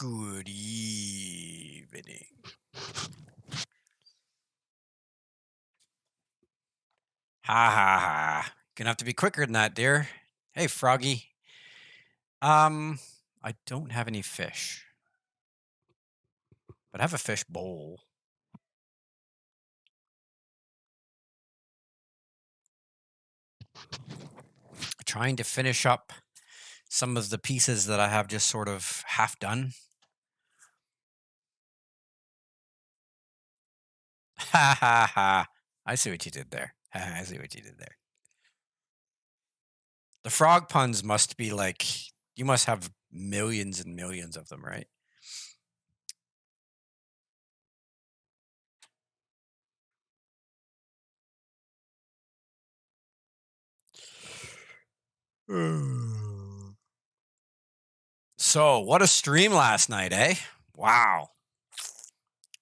Good evening. Ha ha ha. Gonna have to be quicker than that, dear. Hey, Froggy. Um, I don't have any fish, but I have a fish bowl. Trying to finish up some of the pieces that I have just sort of half done. Ha ha ha. I see what you did there. I see what you did there. The frog puns must be like, you must have millions and millions of them, right? So, what a stream last night, eh? Wow.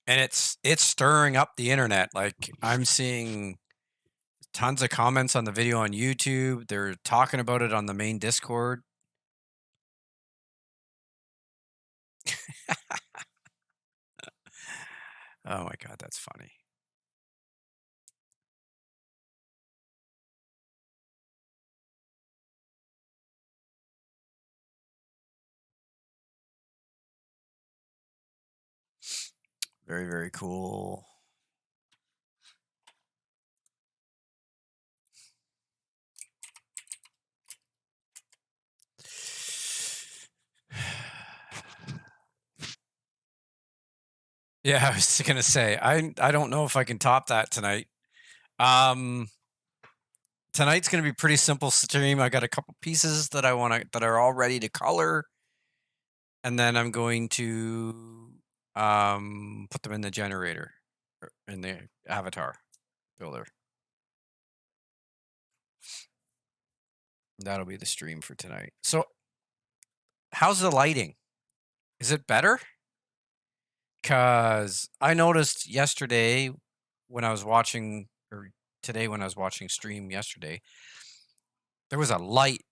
And it's stirring up the internet. Like, I'm seeing tons of comments on the video on YouTube. They're talking about it on the main Discord. Oh my god, that's funny. Very, very cool. Yeah, I was gonna say, I don't know if I can top that tonight. Um Tonight's gonna be pretty simple stream. I got a couple pieces that that are all ready to color, and then I'm going to put them in the generator or in the avatar builder. That'll be the stream for tonight. So, how's the lighting? Is it better? Cause I noticed yesterday when I was watching, or today when I was watching stream yesterday, there was a light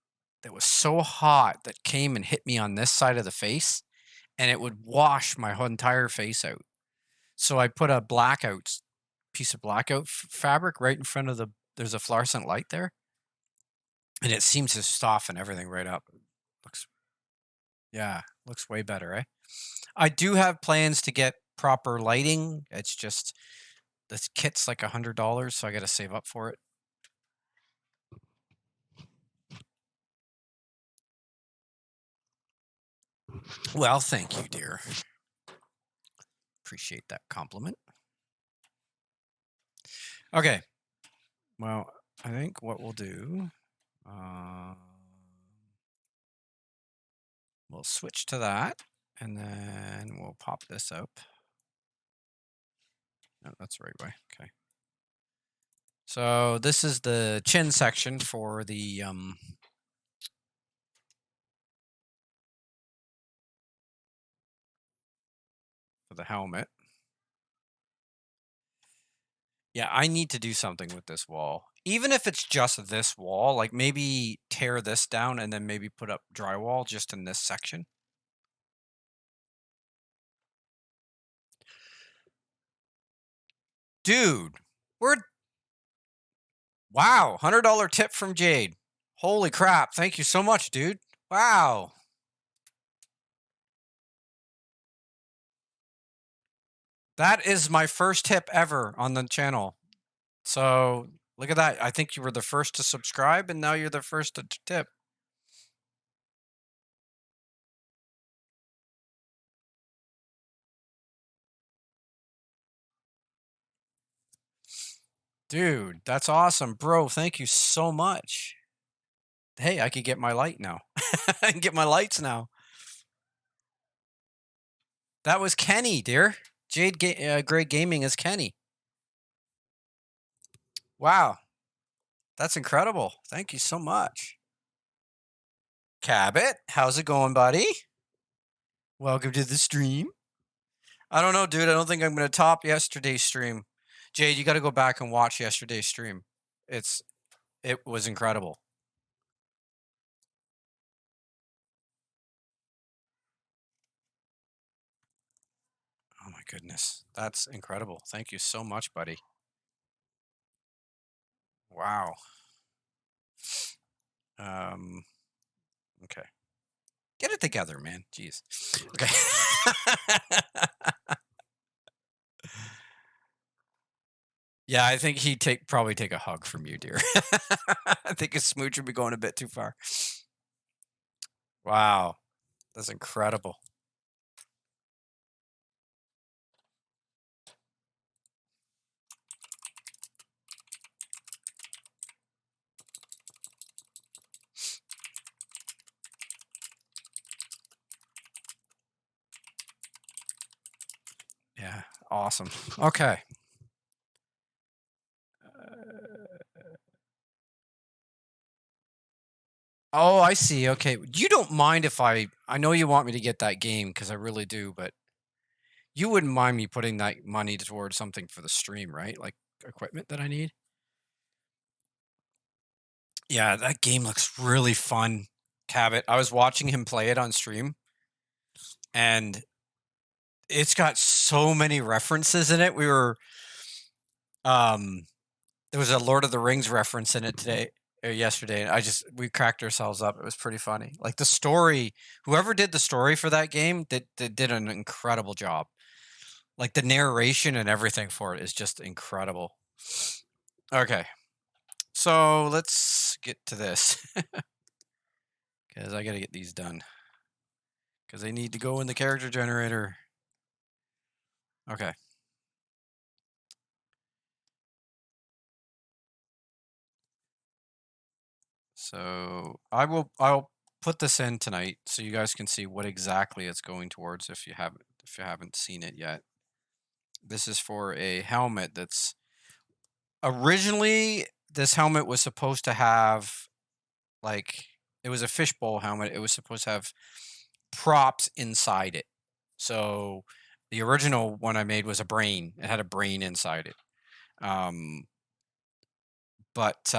that was so hot that came and hit me on this side of the face, and it would wash my whole entire face out. So I put a piece of blackout fabric right in front of there's a fluorescent light there, and it seems to soften everything right up. Looks, yeah, looks way better, eh? I do have plans to get proper lighting. It's just this kit's like $100, so I got to save up for it. Well, thank you, dear. Appreciate that compliment. Okay. Well, I think what we'll do, we'll switch to that, and then we'll pop this up. No, that's the right way. Okay. So this is the chin section for the helmet. Yeah, I need to do something with this wall. Even if it's just this wall, like maybe tear this down and then maybe put up drywall just in this section. Dude, wow, $100 tip from Jade. Holy crap. Thank you so much, dude. Wow. That is my first tip ever on the channel. So look at that. I think you were the first to subscribe, and now you're the first to tip. Dude, that's awesome. Bro, thank you so much. Hey, I could get my light now. I can get my lights now. That was Kenny, dear. Great Gaming is Kenny. Wow. That's incredible. Thank you so much. Cabot, how's it going, buddy? Welcome to the stream. I don't know, dude. I don't think I'm going to top yesterday's stream. Jade, you got to go back and watch yesterday's stream. It was incredible. goodness. That's incredible. Thank you so much, buddy. Wow. Um, okay. Get it together, man. Jeez. Okay. Yeah, I think he'd probably take a hug from you, dear. I think a smooch would be going a bit too far. Wow. That's incredible. Yeah. Awesome. Okay. Oh, I see. Okay. You don't mind if I know you want me to get that game because I really do, but you wouldn't mind me putting that money towards something for the stream, right? Like equipment that I need? Yeah, that game looks really fun, Cabot. I was watching him play it on stream, and it's got so many references in it. Um, there was a Lord of the Rings reference in it today or yesterday, and we cracked ourselves up. It was pretty funny. Like the story, whoever did the story for that game did an incredible job. Like the narration and everything for it is just incredible. Okay, so let's get to this because I got to get these done because they need to go in the character generator. Okay. So I'll put this in tonight so you guys can see what exactly it's going towards if you haven't seen it yet. This is for a helmet that's originally this helmet was supposed to have like it was a fishbowl helmet. It was supposed to have props inside it. So the original one I made was a brain. It had a brain inside it. Um, but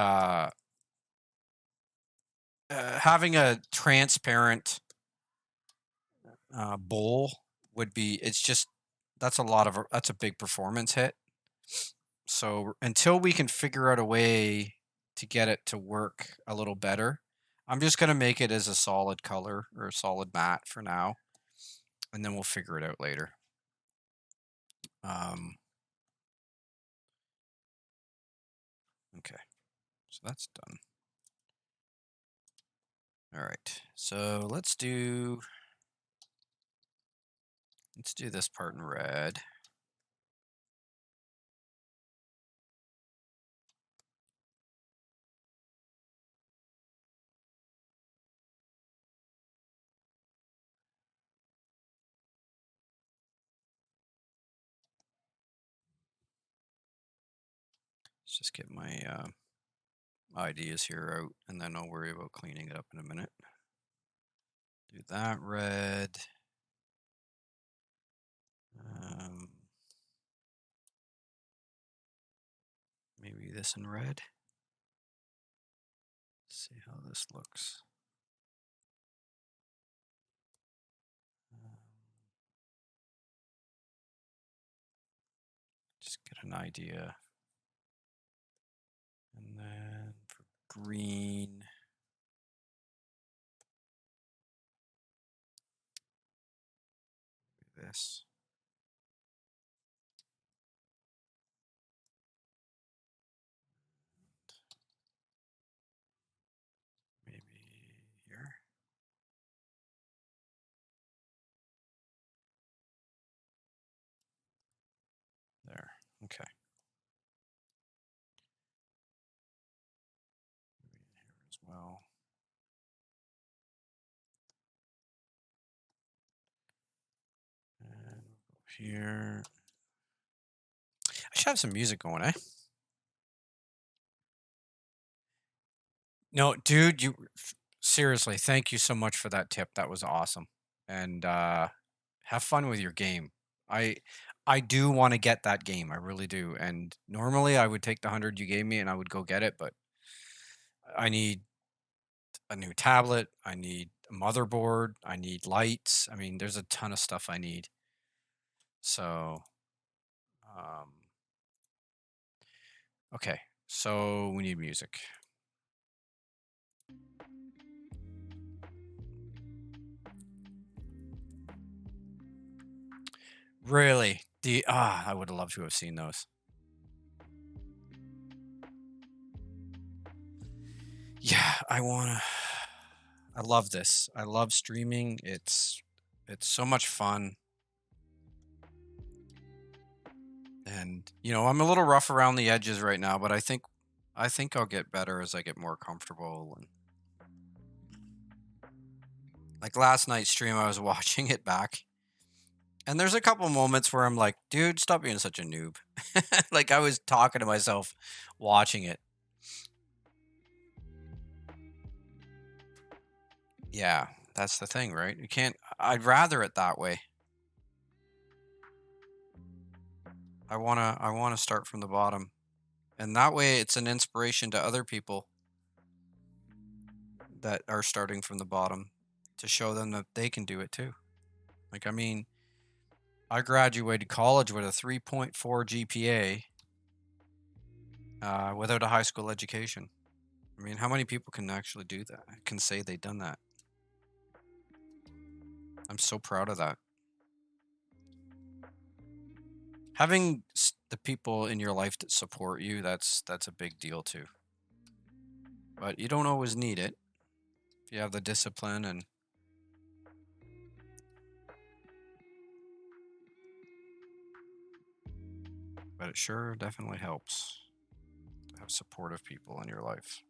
having a transparent bowl would be it's just that's a big performance hit. So until we can figure out a way to get it to work a little better, I'm just going to make it as a solid color or a solid matte for now, and then we'll figure it out later. um, okay, so that's done. All right, so let's do this part in red. Let's just get my ideas here out, and then I'll worry about cleaning it up in a minute. Do that red. Um, maybe this in red. See how this looks. Um, just get an idea. And then for green, this. Maybe here. There. Okay. Maybe here as well. And we'll go here. I should have some music going, eh? No, dude, seriously, thank you so much for that tip. That was awesome. And have fun with your game. I I do want to get that game. I really do. And normally I would take the 100 you gave me and I would go get it, but I need a new tablet, I need a motherboard, I need lights. I mean, there's a ton of stuff I need. So, um, okay. So we need music. Really? I would have loved to have seen those. Yeah, I love this. I love streaming. It's so much fun. And I'm a little rough around the edges right now, but I think I'll get better as I get more comfortable. And like last night's stream, I was watching it back, and there's a couple moments where I'm like, dude, stop being such a noob. Like I was talking to myself watching it. Yeah, that's the thing, right? You can't I'd rather it that way. I wanna start from the bottom. And that way it's an inspiration to other people that are starting from the bottom to show them that they can do it too. Like I mean, I graduated college with a 3.4 GPA without a high school education. I mean, how many people can actually do that? Can say they've done that? I'm so proud of that. Having the people in your life that support you, that's a big deal too. But you don't always need it if you have the discipline, but it sure definitely helps to have supportive people in your life.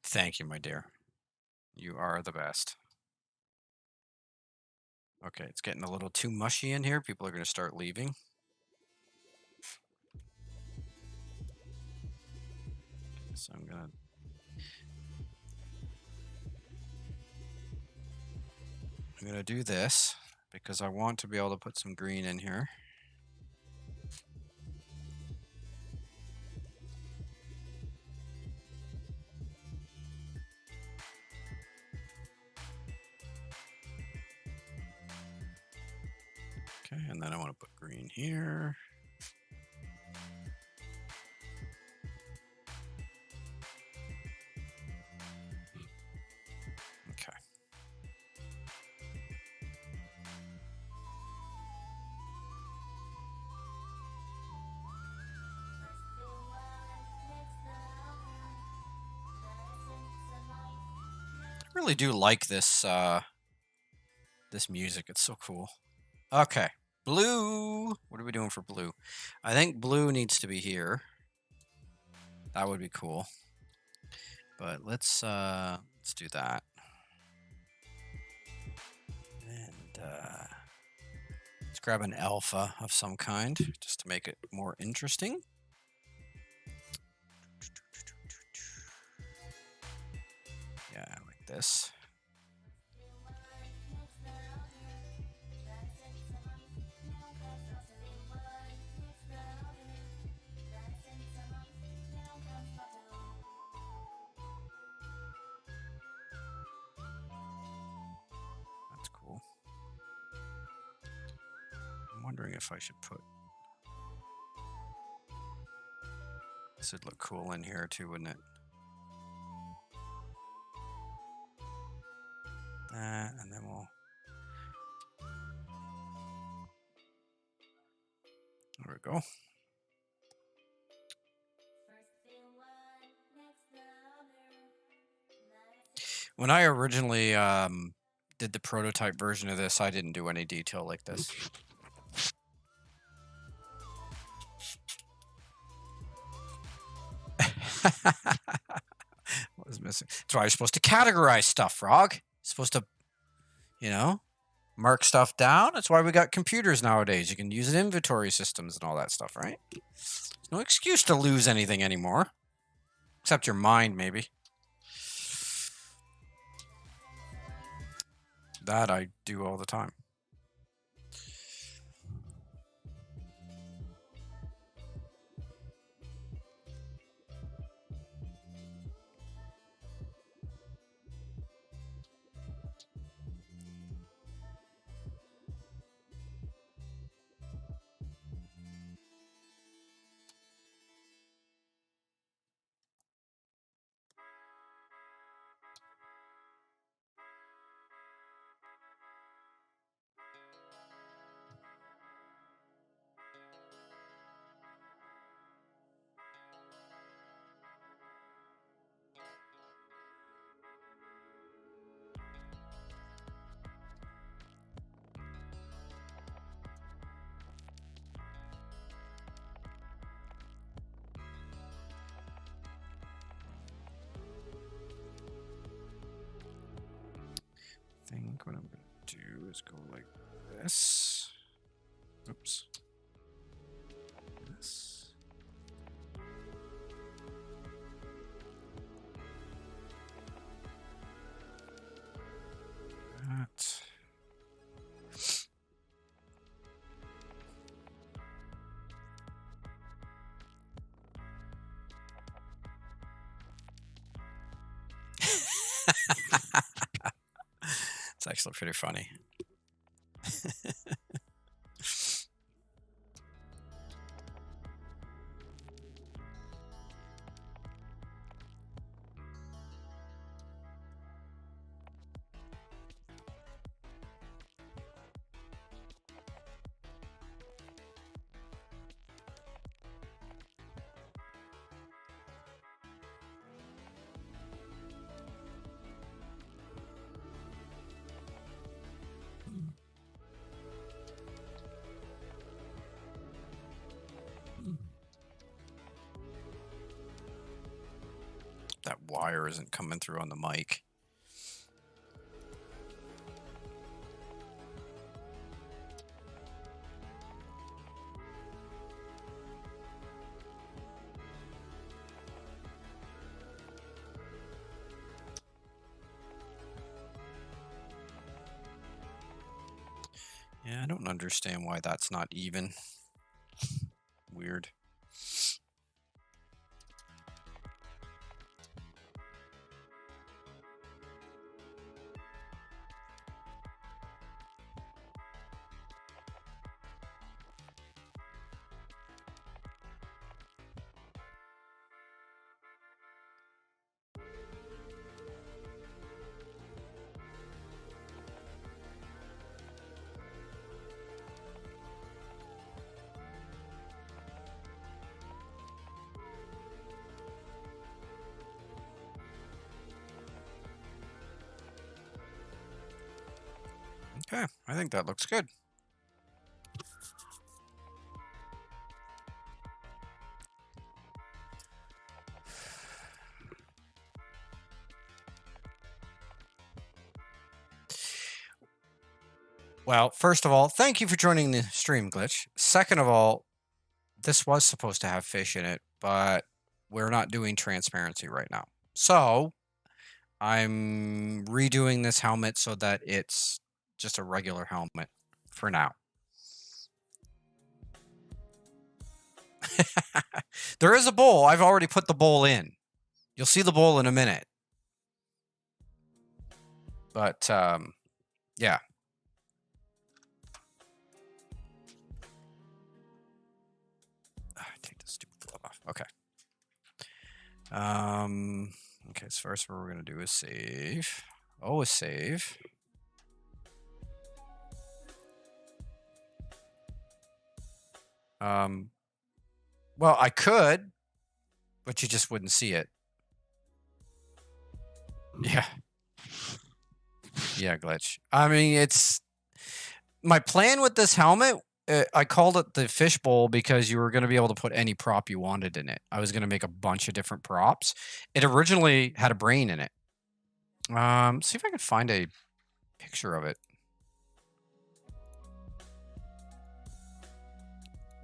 Thank you, my dear. You are the best. Okay, it's getting a little too mushy in here. People are going to start leaving. So I'm gonna do this because I want to be able to put some green in here. Okay, and then I want to put green here. Okay. I really do like this music. It's so cool. Okay. Blue. What are we doing for blue? I think blue needs to be here. That would be cool. But let's do that. And let's grab an alpha of some kind just to make it more interesting. Yeah, like this. That's cool. I'm wondering if I should put this would look cool in here too, wouldn't it? That, and then there we go. When I originally did the prototype version of this, I didn't do any detail like this. What was missing? That's why you're supposed to categorize stuff, Frog. You're supposed to, mark stuff down. That's why we got computers nowadays. You can use inventory systems and all that stuff, right? There's no excuse to lose anything anymore. Except your mind, maybe. That I do all the time. is go like this. Oops. This. That. It's actually pretty funny. That wire isn't coming through on the mic. Yeah, I don't understand why that's not even. Weird. Okay, I think that looks good. Well, first of all, thank you for joining the stream, Glitch. Second of all, this was supposed to have fish in it, but we're not doing transparency right now. So I'm redoing this helmet so that it's just a regular helmet for now. There is a bowl. I've already put the bowl in. You'll see the bowl in a minute. But yeah. Take the stupid glove off. Okay. Okay, so first what we're gonna do is save. Always save. Well, I could, but you just wouldn't see it. Yeah. Yeah, Glitch. I mean, it's my plan with this helmet. I called it the fishbowl because you were going to be able to put any prop you wanted in it. I was going to make a bunch of different props. It originally had a brain in it. See if I can find a picture of it.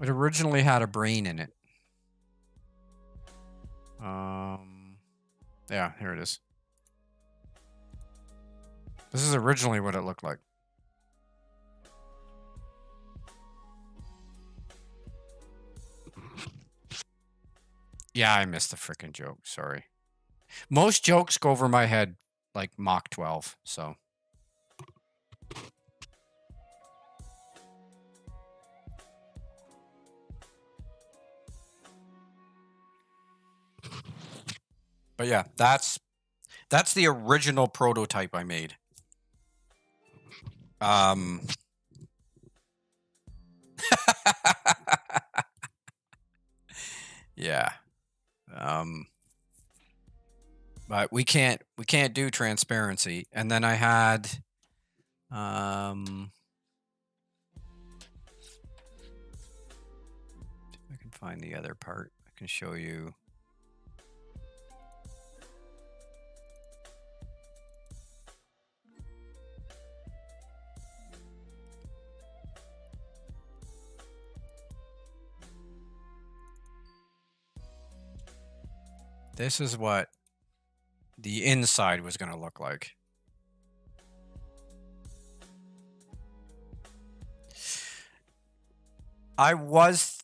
It originally had a brain in it. Yeah, here it is. This is originally what it looked like. Yeah, I missed the freaking joke. Sorry. Most jokes go over my head like Mach 12, so. But yeah, that's the original prototype I made. Yeah. But we can't do transparency. And then I had I can find the other part. I can show you. This is what the inside was going to look like. I was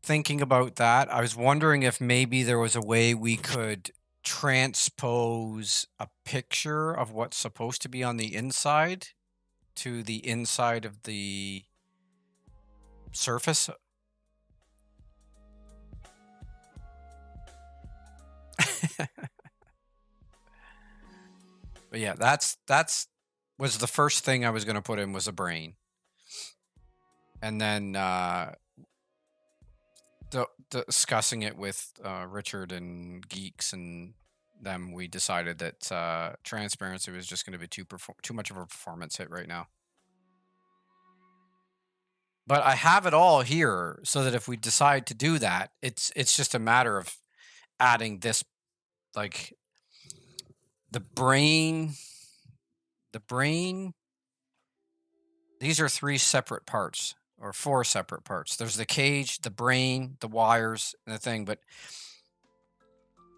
thinking about that. I was wondering if maybe there was a way we could transpose a picture of what's supposed to be on the inside to the inside of the surface. But yeah, that's was the first thing I was going to put in was a brain. And then discussing it with Richard and Geeks and them, we decided that transparency was just going to be too much of a performance hit right now. But I have it all here so that if we decide to do that, it's just a matter of adding this, like the brain. These are 3 separate parts or 4 separate parts. There's the cage, the brain, the wires, and the thing. But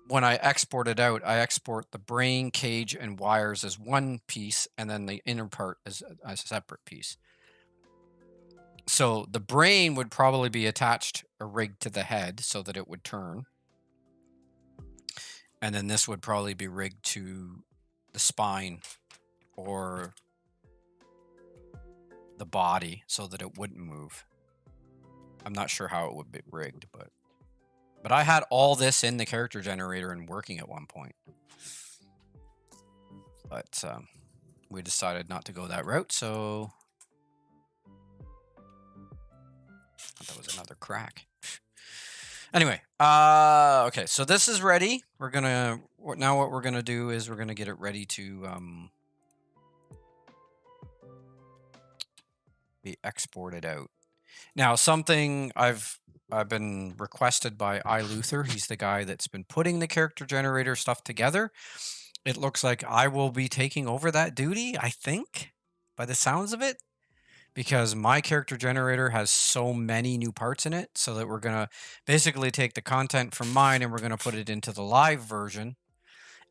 when I export it out, I export the brain, cage, and wires as one piece, and then the inner part as a separate piece. So the brain would probably be attached or rigged to the head so that it would turn. And then this would probably be rigged to the spine or the body so that it wouldn't move. I'm not sure how it would be rigged, but I had all this in the character generator and working at one point. But we decided not to go that route, so that was another crack. Anyway, okay, so this is ready. We're gonna now what we're gonna do is we're gonna get it ready to be exported out. Now, something I've been requested by Luther. He's the guy that's been putting the character generator stuff together. It looks like I will be taking over that duty, I think, by the sounds of it, because my character generator has so many new parts in it, so that we're going to basically take the content from mine and we're going to put it into the live version,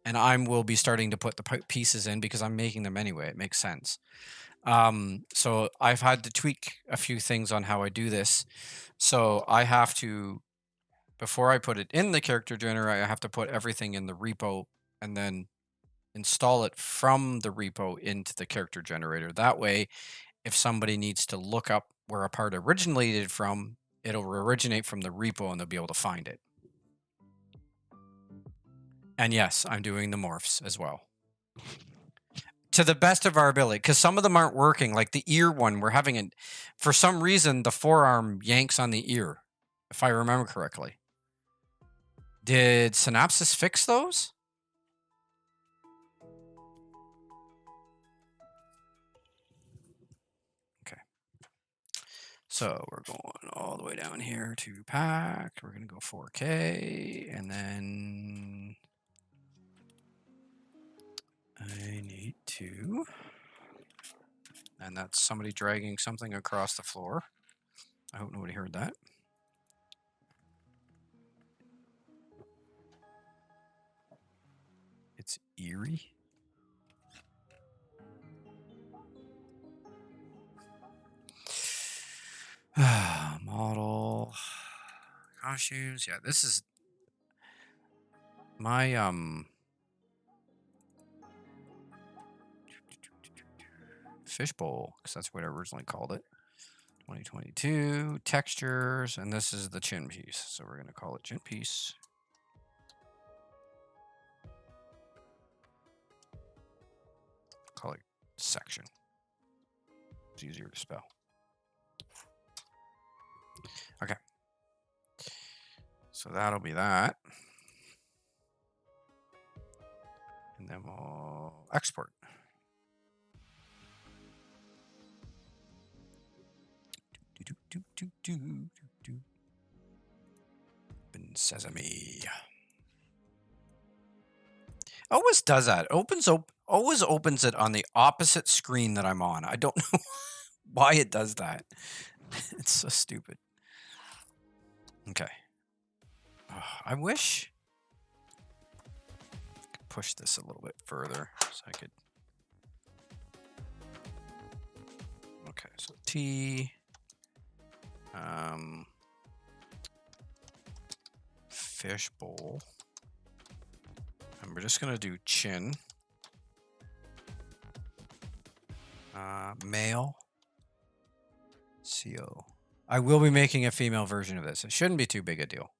and I will be starting to put the pieces in because I'm making them anyway. It makes sense. So I've had to tweak a few things on how I do this. So I have to, before I put it in the character generator, I have to put everything in the repo and then install it from the repo into the character generator. That way, if somebody needs to look up where a part originated from, it'll originate from the repo and they'll be able to find it. And yes, I'm doing the morphs as well, to the best of our ability, because some of them aren't working. Like the ear one, we're having it for some reason. The forearm yanks on the ear, if I remember correctly. Did Synapsis fix those? Okay. So we're going all the way down here to pack. We're going to go 4K, and then I need to, and that's somebody dragging something across the floor. I hope nobody heard that. It's eerie. Model costumes. Yeah, this is my fishbowl, because that's what I originally called it. 2022 textures, and this is the chin piece, so we're going to call it chin piece. Call it section. It's easier to spell. Okay, so that'll be that, and then we'll export. Open sesame. Always does that. Always opens it on the opposite screen that I'm on. I don't know why it does that. It's so stupid. Okay. I wish push this a little bit further so I could. Okay, so T. Fishbowl. And we're just gonna do chin. Male. CO. I will be making a female version of this. It shouldn't be too big a deal.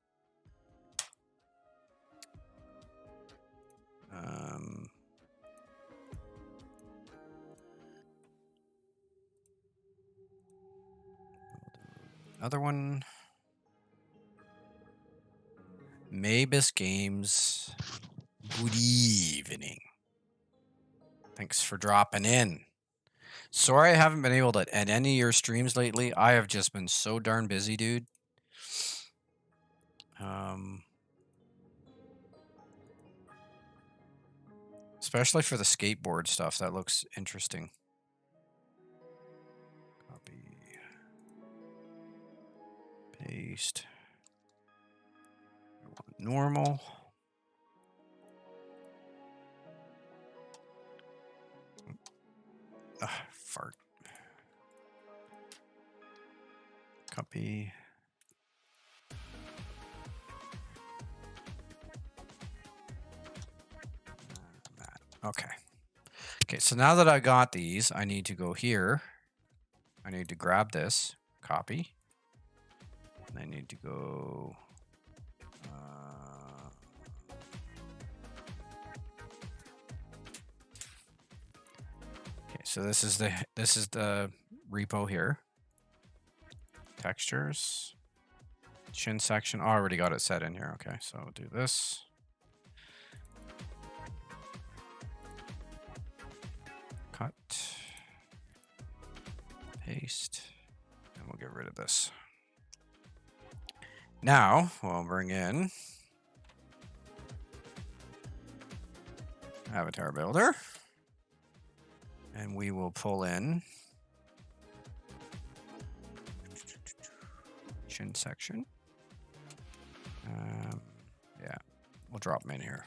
Another one. Mabus Games. Good evening. Thanks for dropping in. Sorry I haven't been able to end any of your streams lately. I have just been so darn busy, dude. Especially for the skateboard stuff. That looks interesting. Copy. Paste. Normal. Fart. Copy. Okay. Okay, so now that I got these, I need to go here. I need to grab this, copy. And I need to go. Okay, so this is the repo here. Textures. Chin section. Oh, I already got it set in here. Okay, so I'll do this. Cut. Paste. And we'll get rid of this. Now, we'll bring in Avatar Builder. And we will pull in chin section. Yeah, we'll drop them in here.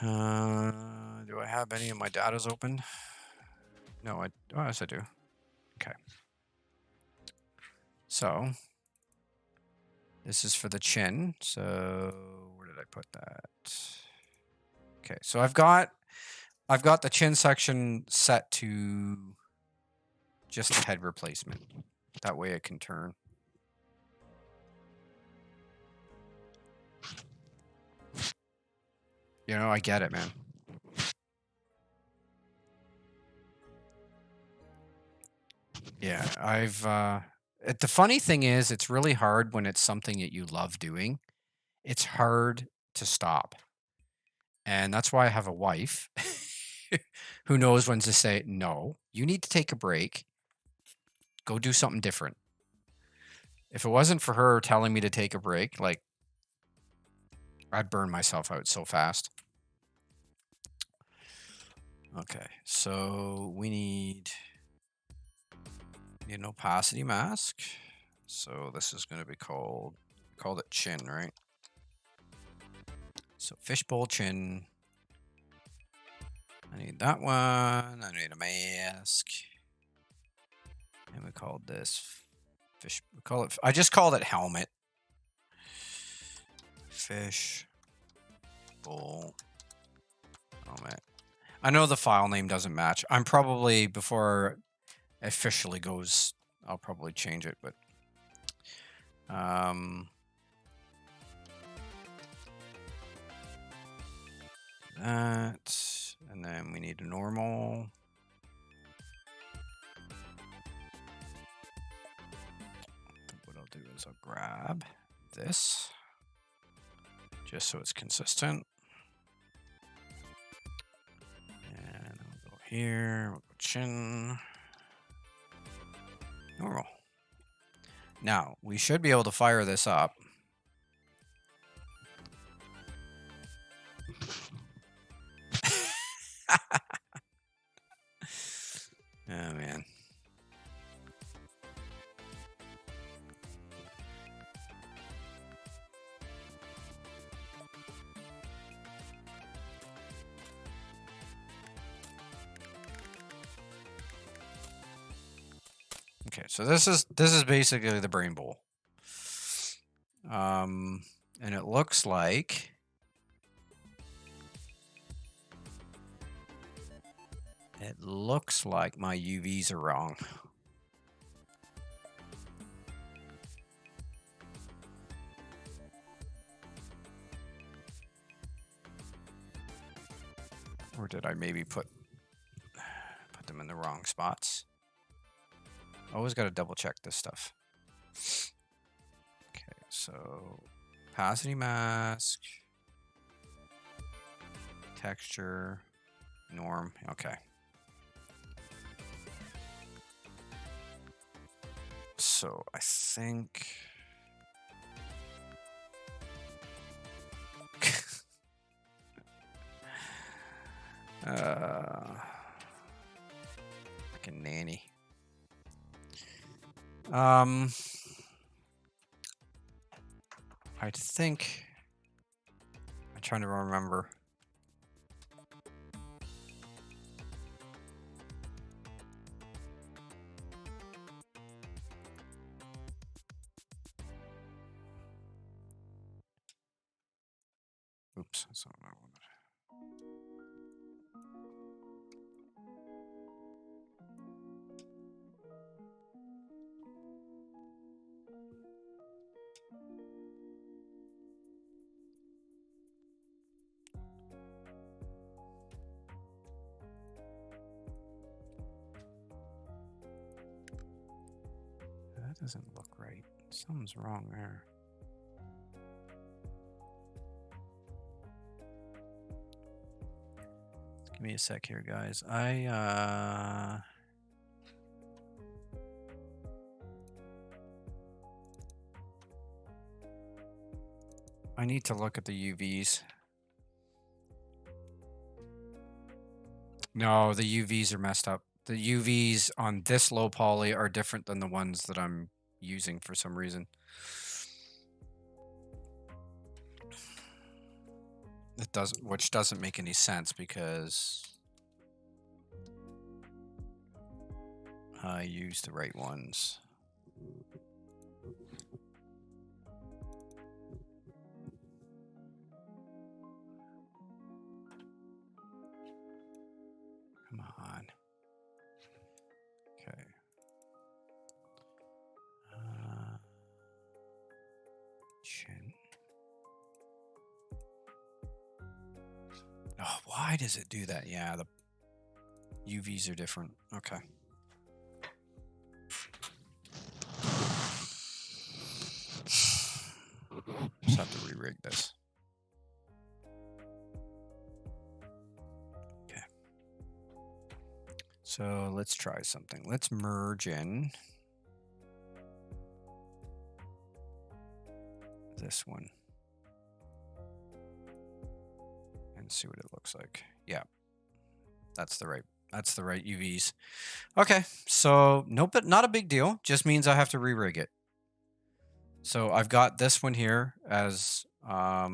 Do I have any of my datas open? No, oh, yes, I do. Okay. So this is for the chin. So where did I put that? Okay, so I've got the chin section set to just the head replacement. That way it can turn. You know, I get it, man. Yeah, the funny thing is, it's really hard when it's something that you love doing. It's hard to stop. And that's why I have a wife who knows when to say, no, you need to take a break. Go do something different. If it wasn't for her telling me to take a break, like, I'd burn myself out so fast. Okay, so we need an opacity mask. So this is going to be called it chin, right? So fishbowl chin. I need that one. I need a mask. And we called this fish. I just called it helmet. Fish bowl helmet. I know the file name doesn't match. I'm probably, before it officially goes, I'll probably change it, but that, and then we need a normal. What I'll do is I'll grab this just so it's consistent. And we'll go here, we'll go chin. Normal. Now, we should be able to fire this up. Oh, man. Okay, so this is basically the brain bowl. And it looks like my UVs are wrong. Or did I maybe put them in the wrong spots? Always got to double check this stuff. Okay, so opacity mask, texture, norm. Okay. So I think like a nanny. I think I'm trying to remember. Oops, that's not what I wanted. That doesn't look right. Something's wrong there. Give me a sec here, guys. I need to look at the UVs. No, the UVs are messed up. The UVs on this low poly are different than the ones that I'm using for some reason. Which doesn't make any sense because I use the right ones. Come on. Okay. Chin. Oh, why does it do that? Yeah, the UVs are different. Okay. Just have to re-rig this. Okay. So let's try something. Let's merge in this one and see what it looks like. Yeah, that's the right UVs. Okay, so nope, but not a big deal. Just means I have to re-rig it. So I've got this one here as a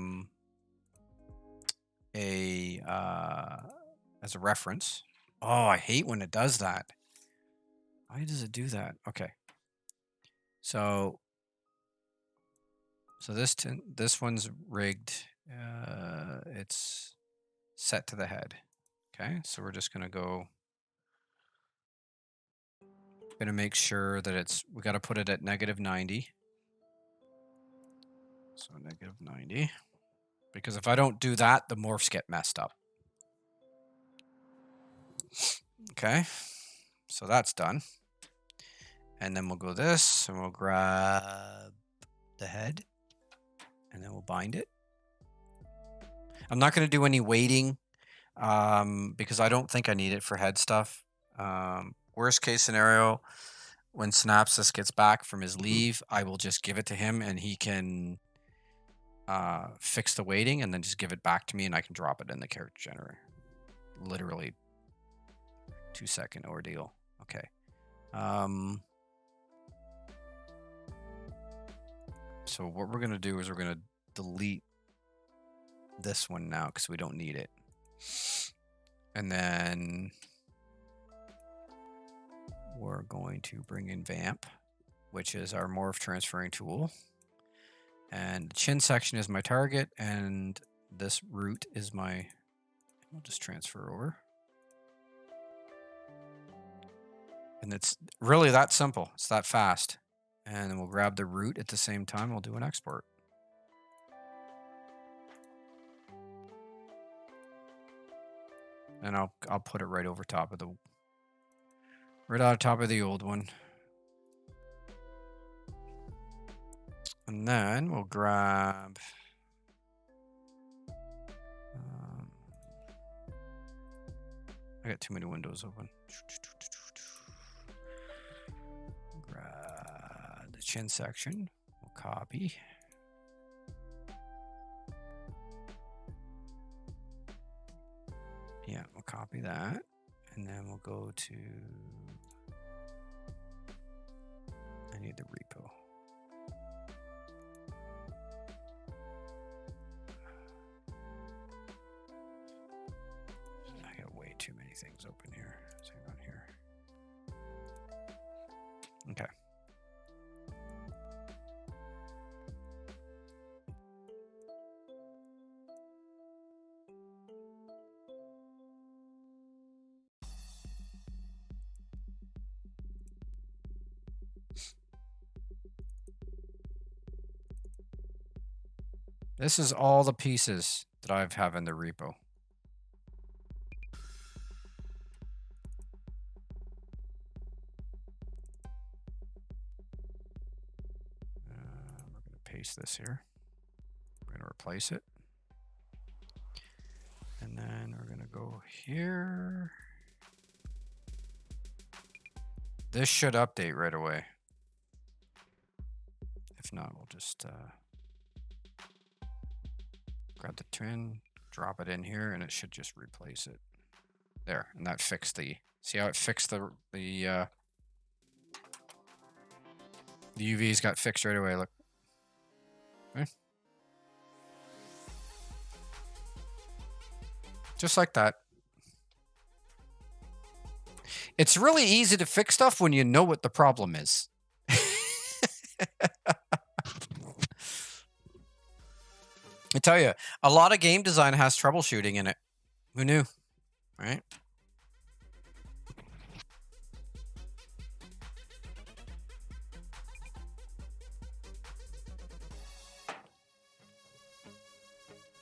reference. Oh, I hate when it does that. Why does it do that? Okay. So this one's rigged. It's set to the head. Okay, so we're just gonna make sure that we got to put it at -90. So -90, because if I don't do that, the morphs get messed up. Okay, so that's done. And then we'll go this, and we'll grab the head, and then we'll bind it. I'm not going to do any weighting because I don't think I need it for head stuff. Worst case scenario, when Synapsis gets back from his leave, I will just give it to him, and he can fix the weighting, and then just give it back to me, and I can drop it in the character generator. Literally 2-second ordeal. Okay. So what we're going to do is we're going to delete this one now because we don't need it. And then we're going to bring in Vamp, which is our morph transferring tool. And the chin section is my target, and this root is my, we'll just transfer over. And it's really that simple. It's that fast. And then we'll grab the root at the same time. We'll do an export. And I'll put it right over top of the, right on top of the old one. And then we'll grab, I got too many windows open. Grab the chin section, we'll copy. Yeah, we'll copy that. And then we'll go to, I need the repo. I got way too many things open here. Same on here. Okay. This is all the pieces that I have in the repo. We're going to paste this here. We're going to replace it. And then we're going to go here. This should update right away. If not, we'll just grab the twin, drop it in here, and it should just replace it. There, and that fixed the, see how it fixed the UVs got fixed right away, look. Okay. Just like that. It's really easy to fix stuff when you know what the problem is. I tell you, a lot of game design has troubleshooting in it. Who knew, right?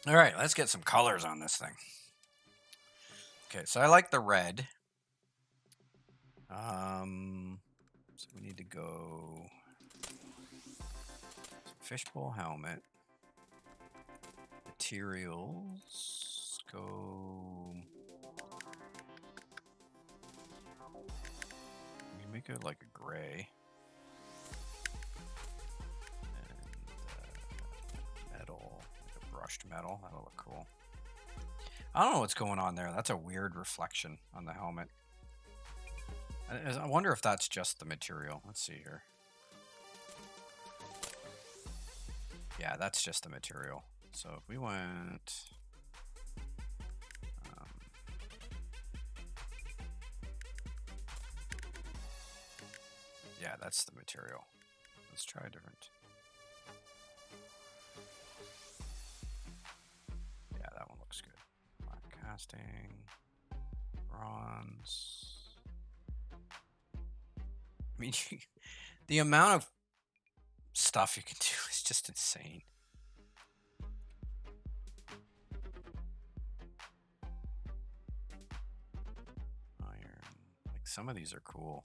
All right, let's get some colors on this thing. Okay, so I like the red. So we need to go fishbowl helmet. Materials, go, we make it like a gray. And metal, like a brushed metal, that'll look cool. I don't know what's going on there. That's a weird reflection on the helmet. I wonder if that's just the material. Let's see here. Yeah, that's just the material. So if we went, yeah, that's the material. Let's try a different. Yeah, that one looks good. Black casting, bronze. I mean, the amount of stuff you can do is just insane. Iron. Like some of these are cool.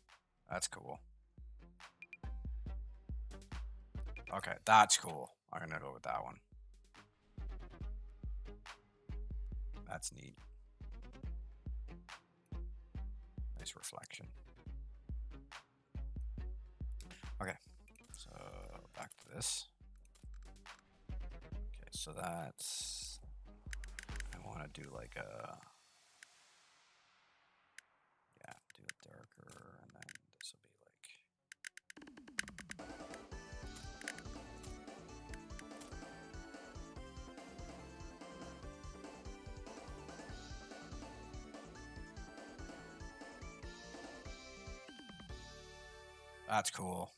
That's cool. Okay, that's cool. I'm gonna go with that one. That's neat. Nice reflection. Okay, so back to this. Okay, so that's, I want to do like a, yeah, do it darker, and then this will be like, That's cool.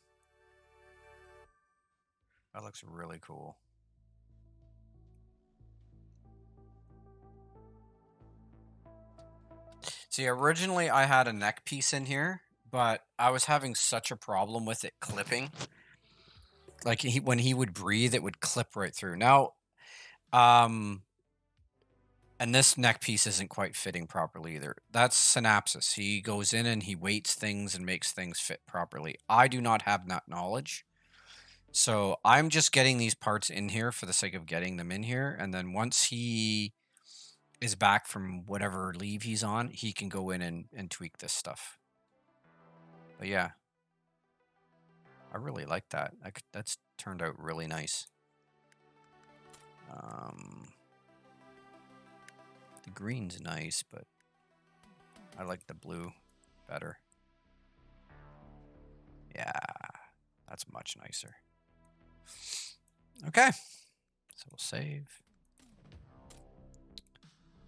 That looks really cool. See, originally I had a neck piece in here, but I was having such a problem with it clipping. Like when he would breathe, it would clip right through. Now, um, and this neck piece isn't quite fitting properly either. That's synapsis. He goes in and he weights things and makes things fit properly. I do not have that knowledge. So I'm just getting these parts in here for the sake of getting them in here. And then once he is back from whatever leave he's on, he can go in and tweak this stuff. But yeah, I really like that. That's turned out really nice. The green's nice, but I like the blue better. Yeah, that's much nicer. Okay, so we'll save.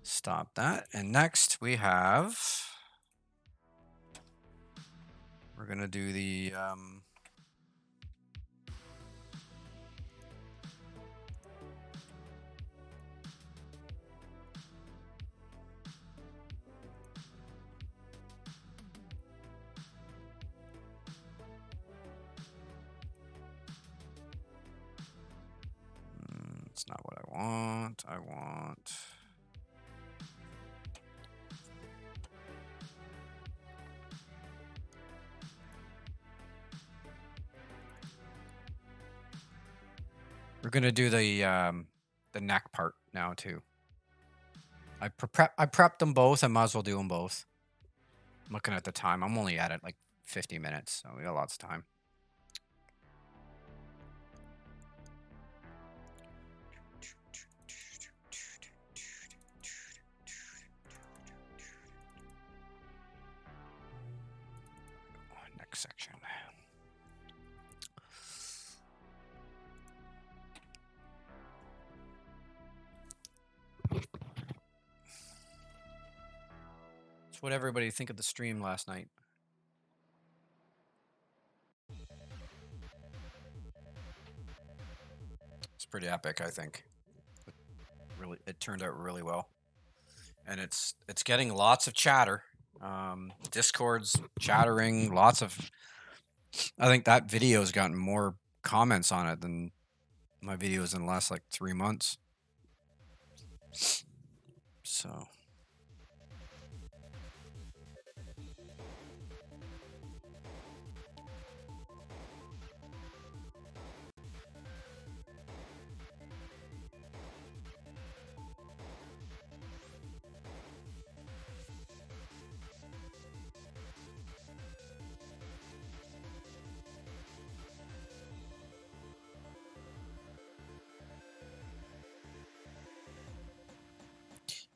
Stop that. And next we have, we're going to do the, it's not what I want. I want, we're going to do the neck part now too. I prepped them both. I might as well do them both. I'm looking at the time. I'm only at it like 50 minutes, so we got lots of time. Next section. So what everybody think of the stream last night? It's pretty epic, I think. It turned out really well, and it's getting lots of chatter. Discord's chattering, lots of. I think that video's gotten more comments on it than my videos in the last like 3 months. So.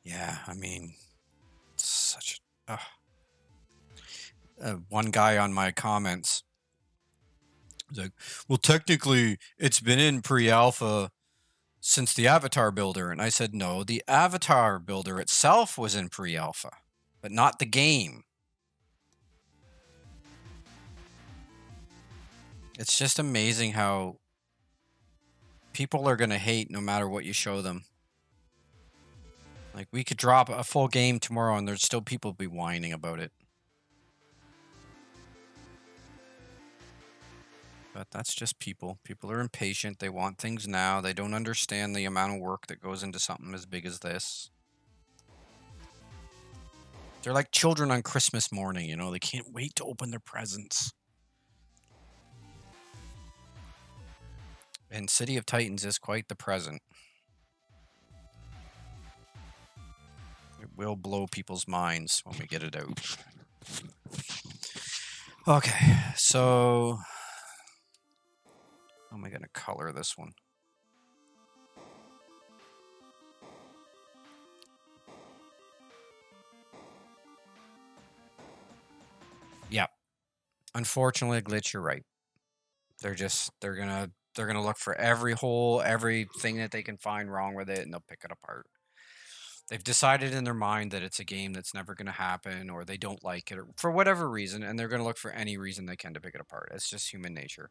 Yeah, I mean, such one guy on my comments was like, well, technically, it's been in pre-alpha since the avatar builder. And I said, no, the avatar builder itself was in pre-alpha, but not the game. It's just amazing how people are going to hate no matter what you show them. Like, we could drop a full game tomorrow and there's still people be whining about it. But that's just people. People are impatient. They want things now. They don't understand the amount of work that goes into something as big as this. They're like children on Christmas morning, you know? They can't wait to open their presents. And City of Titans is quite the present. It will blow people's minds when we get it out. Okay, so how am I going to color this one? Yeah. Unfortunately, Glitch, you're right. They're gonna look for everything that they can find wrong with it, and they'll pick it apart. They've decided in their mind that it's a game that's never going to happen, or they don't like it, or for whatever reason, and they're going to look for any reason they can to pick it apart. It's just human nature.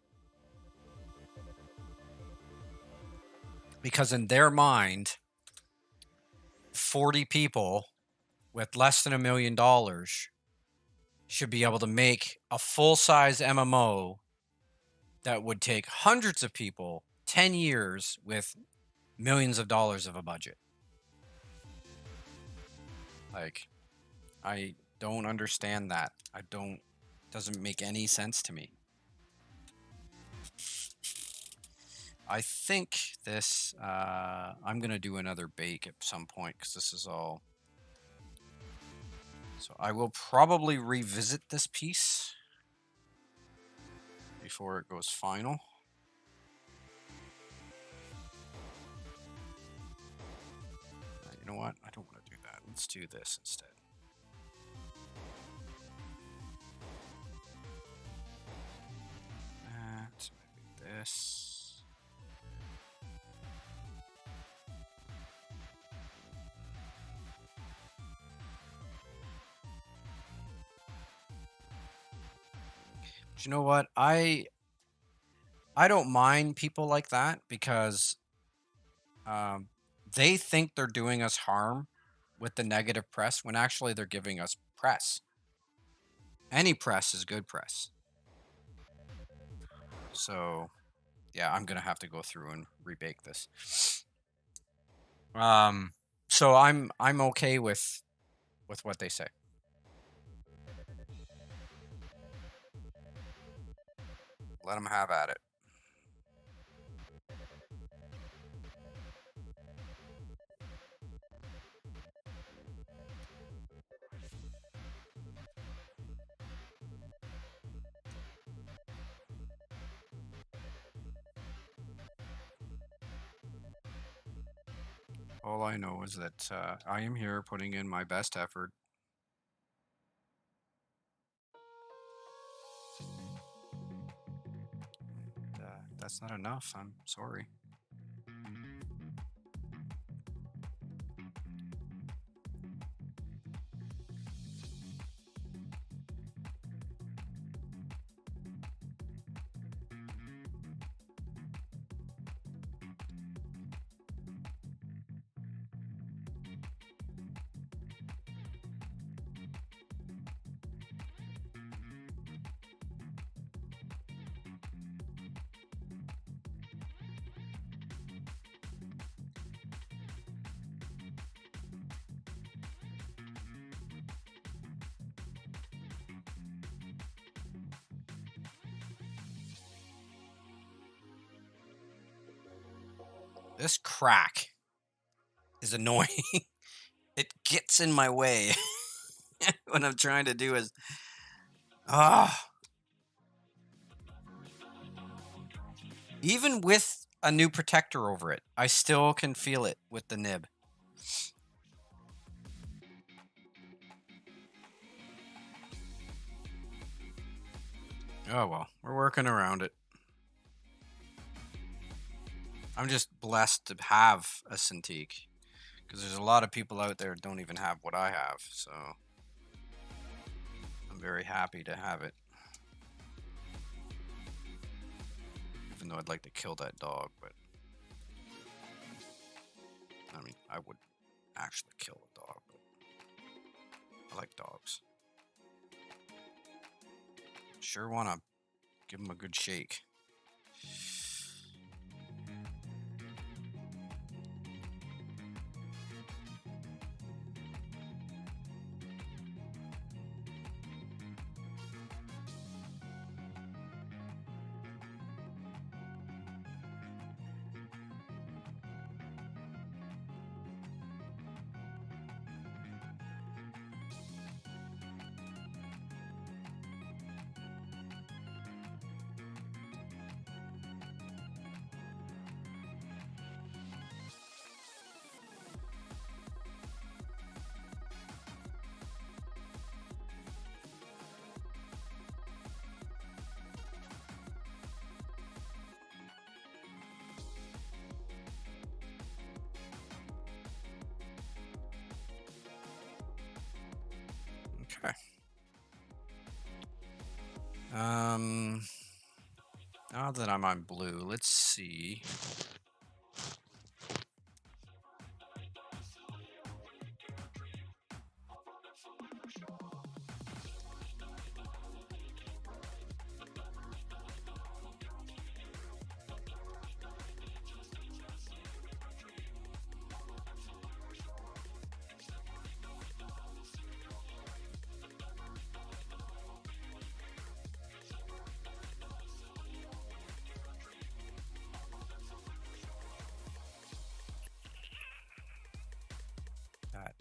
Because in their mind, 40 people with less than $1 million should be able to make a full-size MMO that would take hundreds of people 10 years with millions of dollars of a budget. Like, I don't understand that. Doesn't make any sense to me. I think this, I'm going to do another bake at some point because this is all. So I will probably revisit this piece before it goes final. You know what? I don't want to do that. Let's do this instead. That, maybe this. But you know what? I don't mind people like that because they think they're doing us harm with the negative press when actually they're giving us press. Any press is good press. So, yeah, I'm gonna have to go through and rebake this. So I'm okay with what they say. Let them have at it. All I know is that I am here putting in my best effort. That's not enough. I'm sorry. This crack is annoying. It gets in my way when I'm trying to do is even with a new protector over it, I still can feel it with the nib. Oh well, we're working around it. I'm just blessed to have a Cintiq because there's a lot of people out there that don't even have what I have, so I'm very happy to have it. Even though I'd like to kill that dog, but I mean, I would actually kill a dog, but I like dogs. Sure want to give him a good shake. Okay. Now that I'm on blue, let's see. That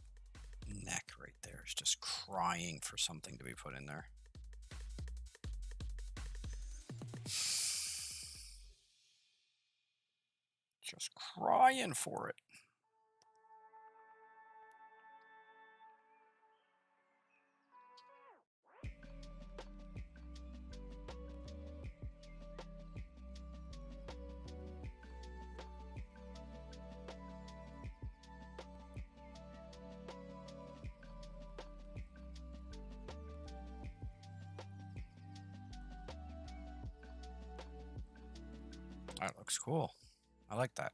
neck right there is just crying for something to be put in there. Just crying for it. That looks cool. I like that.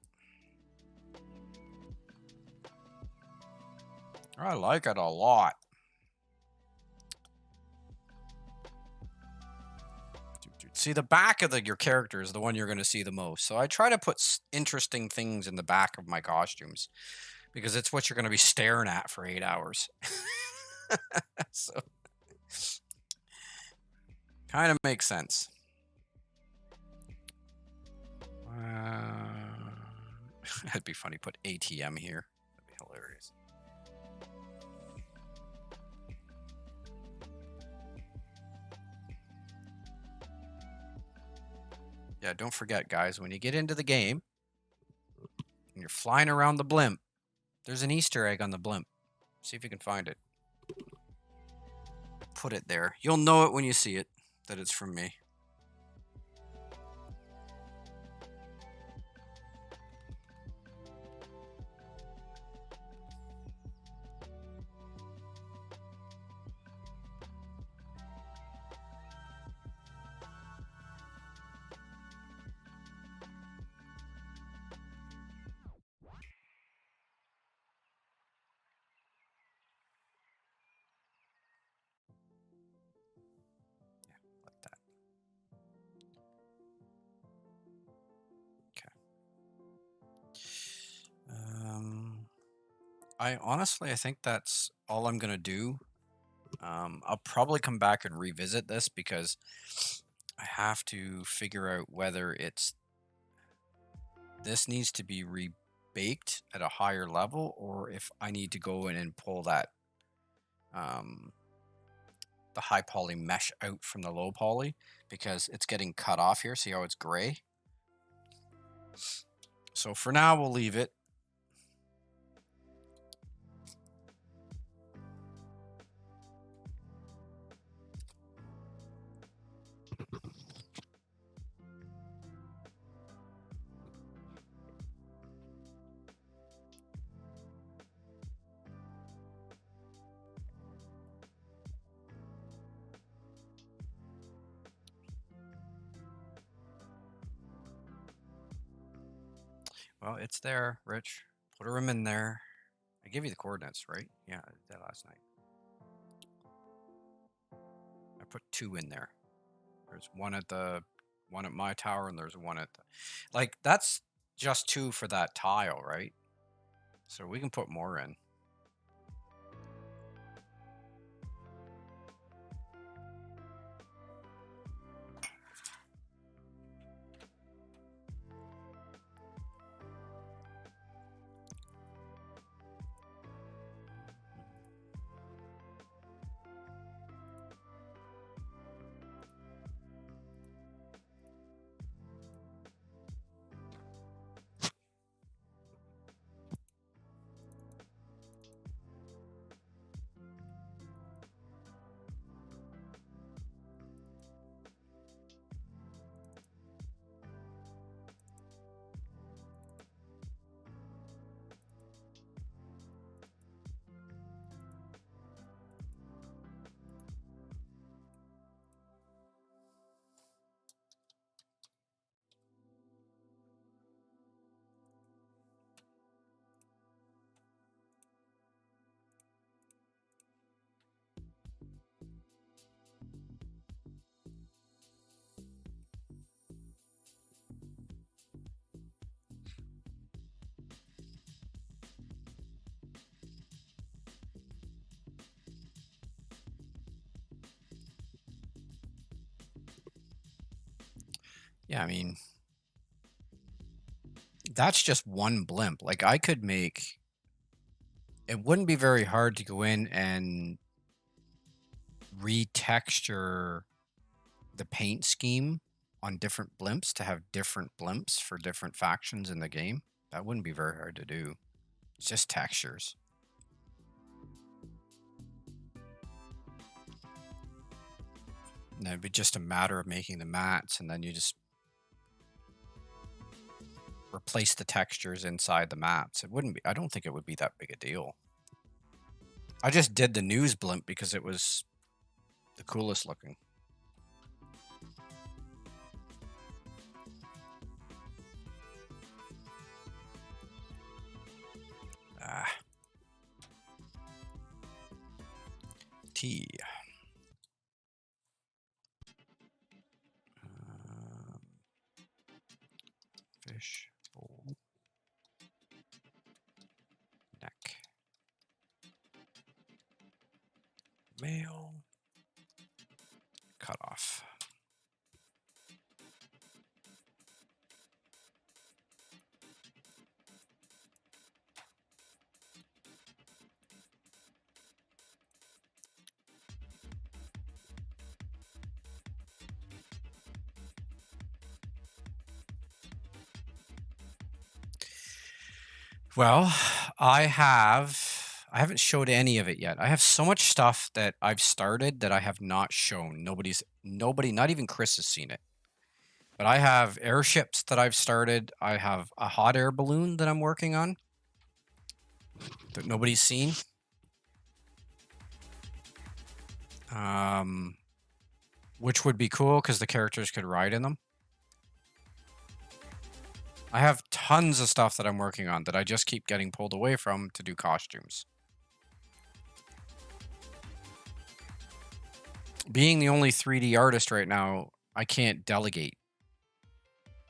I like it a lot. See, the back of your character is the one you're going to see the most. So I try to put interesting things in the back of my costumes because it's what you're going to be staring at for 8 hours. So kind of makes sense. That'd be funny. Put ATM here. That'd be hilarious. Yeah, don't forget, guys, when you get into the game and you're flying around the blimp, there's an Easter egg on the blimp. See if you can find it. Put it there. You'll know it when you see it, that it's from me. Like that. I think that's all I'm gonna do. I'll probably come back and revisit this because I have to figure out whether this needs to be rebaked at a higher level or if I need to go in and pull that the high poly mesh out from the low poly because it's getting cut off here. See how it's gray? So for now, we'll leave it. Well, it's there, Rich. Put them in there. I gave you the coordinates, right? Yeah, I did that last night. I put 2 in there. There's one at my tower, and there's one at the, like, that's just 2 for that tile, right? So we can put more in. Yeah, I mean, that's just one blimp. Like I could make it wouldn't be very hard to go in and retexture the paint scheme on different blimps to have different blimps for different factions in the game. That wouldn't be very hard to do. It's just textures. And it'd be just a matter of making the mats, and then you just replace the textures inside the mats. It wouldn't be, I don't think it would be that big a deal. I just did the news blimp because it was the coolest looking. Ah. Tea. Fish bowl. Neck. Mail. Cut off. Well, I haven't showed any of it yet. I have so much stuff that I've started that I have not shown. Nobody, not even Chris has seen it. But I have airships that I've started. I have a hot air balloon that I'm working on that nobody's seen. Which would be cool because the characters could ride in them. I have tons of stuff that I'm working on that I just keep getting pulled away from to do costumes. Being the only 3D artist right now, I can't delegate.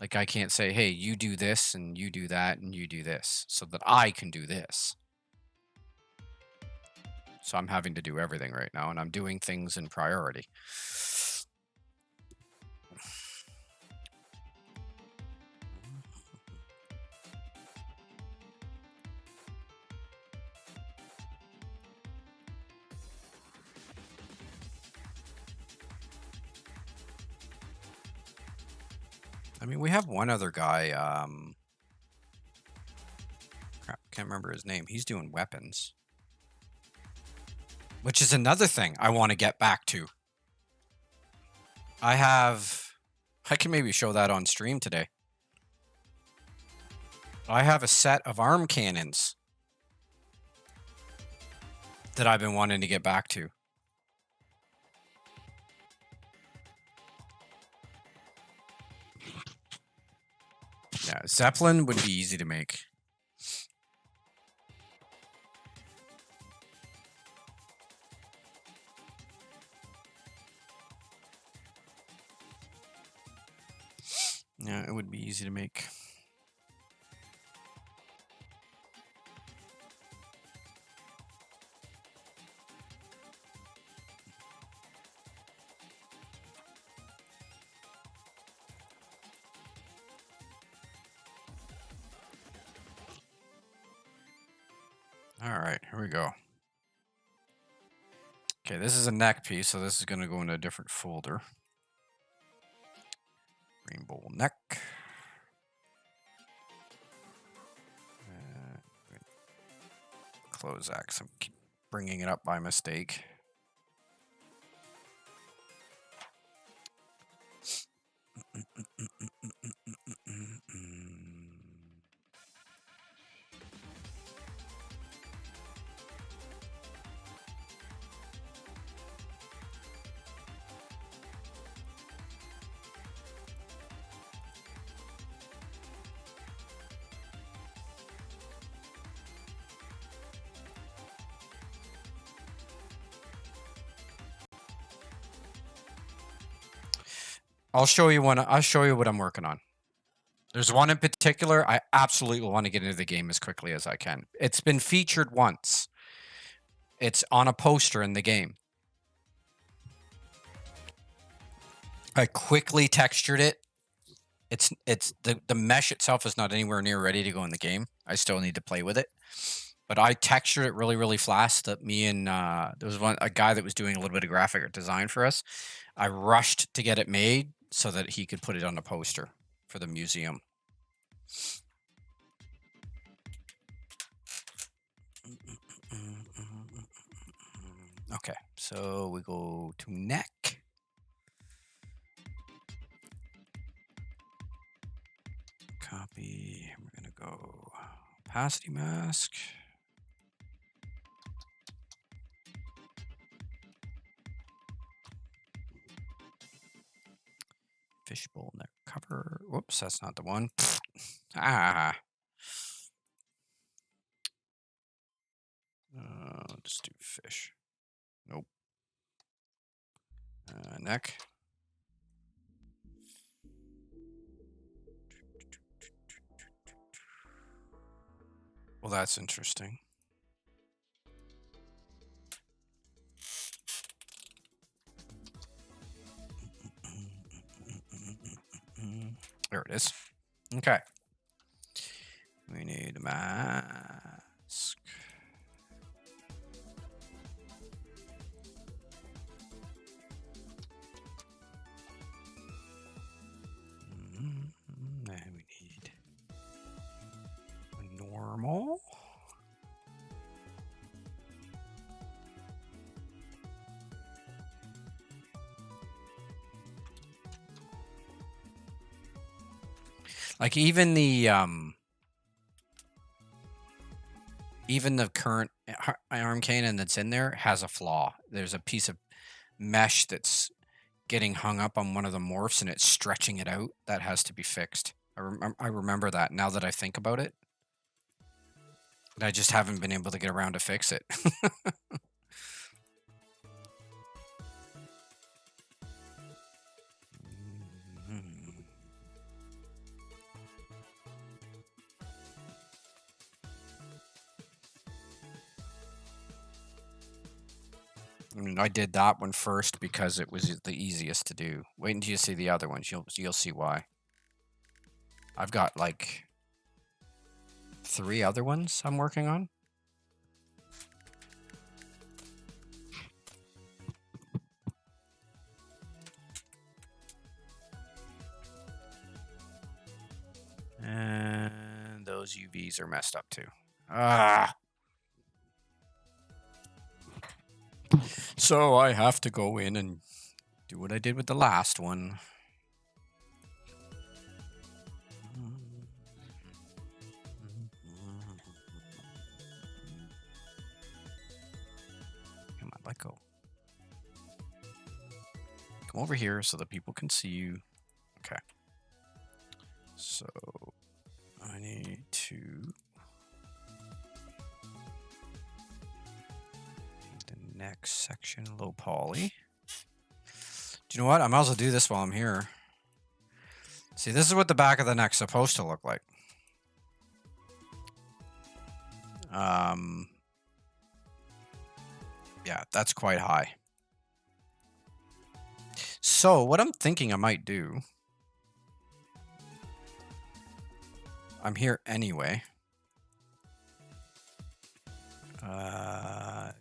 Like I can't say, hey, you do this and you do that and you do this so that I can do this. So I'm having to do everything right now, and I'm doing things in priority. I mean, we have one other guy. Crap, can't remember his name. He's doing weapons, which is another thing I want to get back to. I can maybe show that on stream today. I have a set of arm cannons that I've been wanting to get back to. Yeah, Zeppelin would be easy to make. Yeah, it would be easy to make. All right, here we go. Okay, this is a neck piece, so this is going to go in a different folder. Rainbow neck. Close that, 'cause I'm keep bringing it up by mistake. I'll show you one. I'll show you what I'm working on. There's one in particular I absolutely want to get into the game as quickly as I can. It's been featured once. It's on a poster in the game. I quickly textured it It's the mesh itself is not anywhere near ready to go in the game. I still need to play with it. But I textured it really, really fast that me and there was a guy that was doing a little bit of graphic design for us. I rushed to get it made so that he could put it on a poster for the museum. Okay, so we go to neck. Copy. We're gonna go opacity mask. Fishbowl neck cover. Whoops, that's not the one. Ah. Just do fish. Nope. Neck. Well, that's interesting. There it is. Okay. We need a mask. Then we need a normal. Like even the current arm cannon that's in there has a flaw. There's a piece of mesh that's getting hung up on one of the morphs and it's stretching it out. That has to be fixed. I remember that now that I think about it. And I just haven't been able to get around to fix it. I did that one first because it was the easiest to do. Wait until you see the other ones. You'll see why. I've got like 3 other ones I'm working on. And those UVs are messed up too. Ah. So I have to go in and do what I did with the last one. Come on, let go. Come over here so that people can see you. Okay. So I need to the next section low poly. Do you know what? I might as well do this while I'm here. See, this is what the back of the neck's supposed to look like. Yeah, that's quite high. So what I'm thinking I might do, I'm here anyway.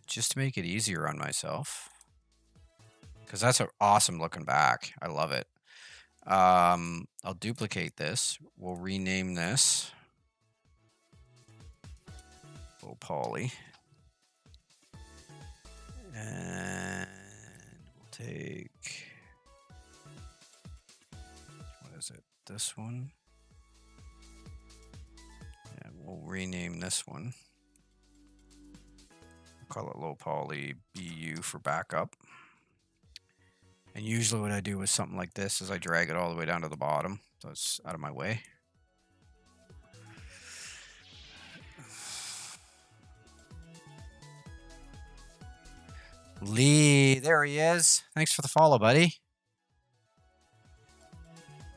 Just to make it easier on myself. Because that's an awesome looking back. I love it. I'll duplicate this. We'll rename this low poly. And we'll take, what is it? This one. And we'll rename this one. We'll call it low poly BU for backup. And usually what I do with something like this is I drag it all the way down to the bottom, so it's out of my way. Lee, there he is. Thanks for the follow, buddy.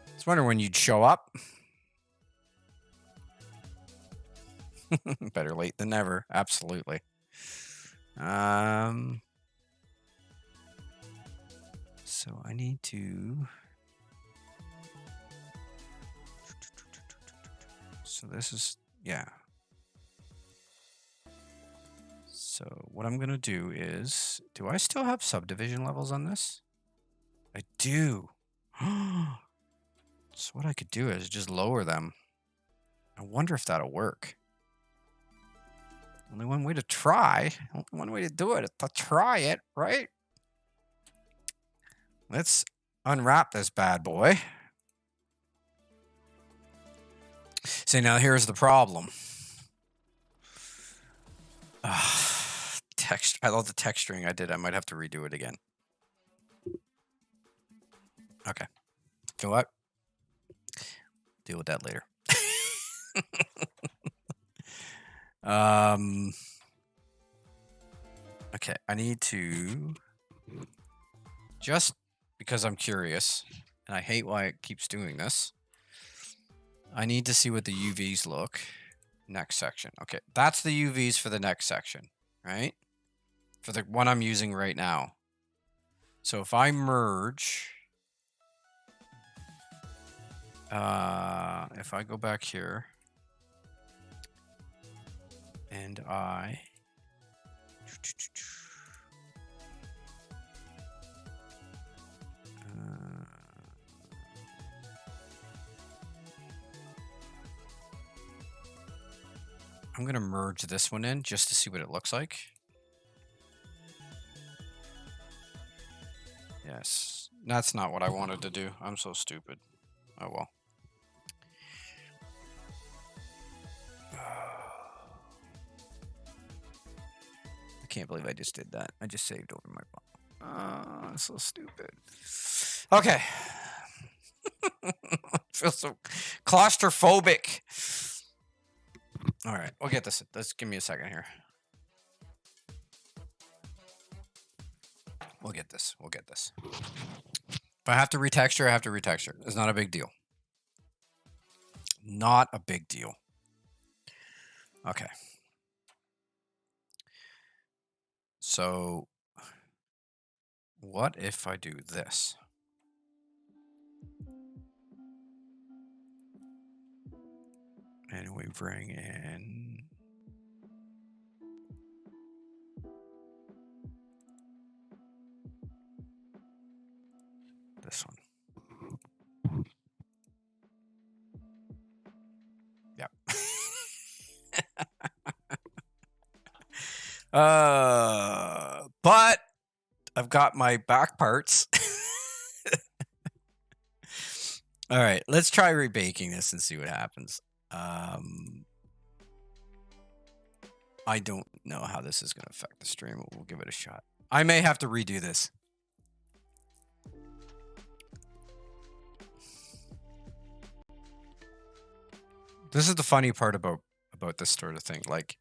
I was wondering when you'd show up. Better late than never. Absolutely. So I need to So this is, yeah. So what I'm going to do is, do I still have subdivision levels on this? I do. So what I could do is just lower them. I wonder if that'll work. Only one way to try. Only one way to do it is to try it, right? Let's unwrap this bad boy. See, now here's the problem. Text. I love the texturing I did. I might have to redo it again. Okay. You know what? Deal with that later. Okay, I need to, just because I'm curious, and I hate why it keeps doing this, I need to see what the UVs look. Next section. Okay, that's the UVs for the next section, right? For the one I'm using right now. So if I merge, if I go back here, and I I'm going to merge this one in just to see what it looks like. Yes, that's not what I wanted to do. I'm so stupid. Oh well. I can't believe I just did that. I just saved over my phone. So stupid. Okay. I feel so claustrophobic. All right, we'll get this. Let's give me a second here. We'll get this. We'll get this. If I have to retexture, I have to retexture. It's not a big deal. Not a big deal. Okay. So what if I do this? And we bring in this one. Yep. But I've got my back parts. All right, let's try rebaking this and see what happens. I don't know how this is going to affect the stream, but we'll give it a shot. I may have to redo this. This is the funny part about this sort of thing. Like,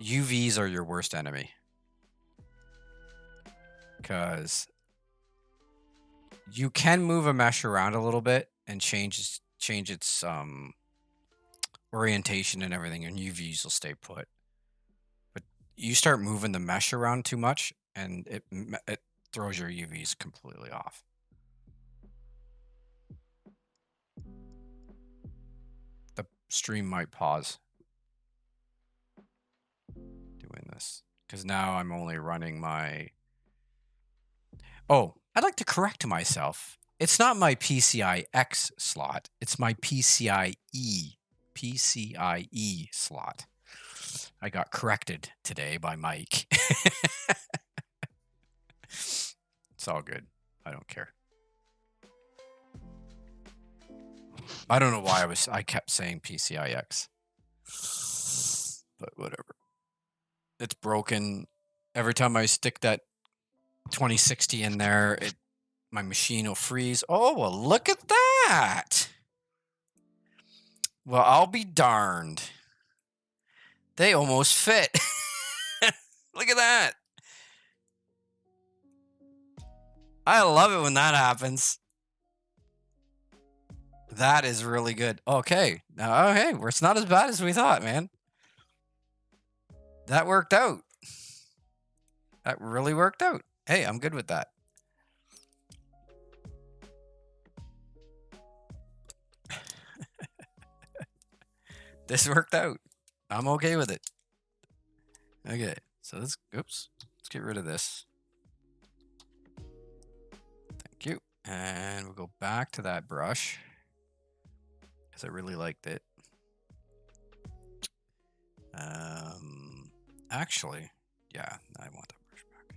UVs are your worst enemy. Because you can move a mesh around a little bit and change its orientation and everything, and UVs will stay put. But you start moving the mesh around too much, and it throws your UVs completely off. The stream might pause doing this because now I'm only running my. Oh, I'd like to correct myself. It's not my PCIe slot. It's my PCIe slot. I got corrected today by Mike. It's all good. I don't care. I don't know why I kept saying PCIe. But whatever. It's broken. Every time I stick that 2060 in there, my machine will freeze. Oh, well, look at that. Well, I'll be darned. They almost fit. Look at that. I love it when that happens. That is really good. Okay. Now, hey, it's not as bad as we thought, man. That worked out. That really worked out. Hey, I'm good with that. This worked out. I'm okay with it. Okay, so let's, oops, let's get rid of this. Thank you. And we'll go back to that brush because I really liked it. Actually, yeah, I want that brush back.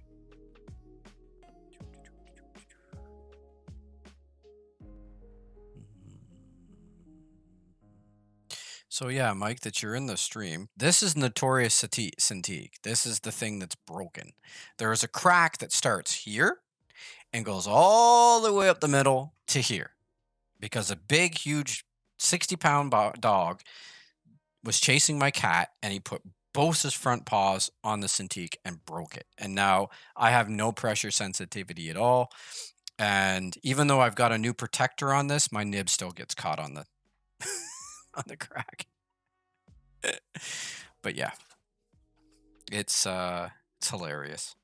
So yeah, Mike, that you're in the stream. This is notorious Cintiq. This is the thing that's broken. There is a crack that starts here and goes all the way up the middle to here because a big, huge 60-pound dog was chasing my cat and he put both his front paws on the Cintiq and broke it. And now I have no pressure sensitivity at all. And even though I've got a new protector on this, my nib still gets caught on the on the crack. But yeah, it's hilarious.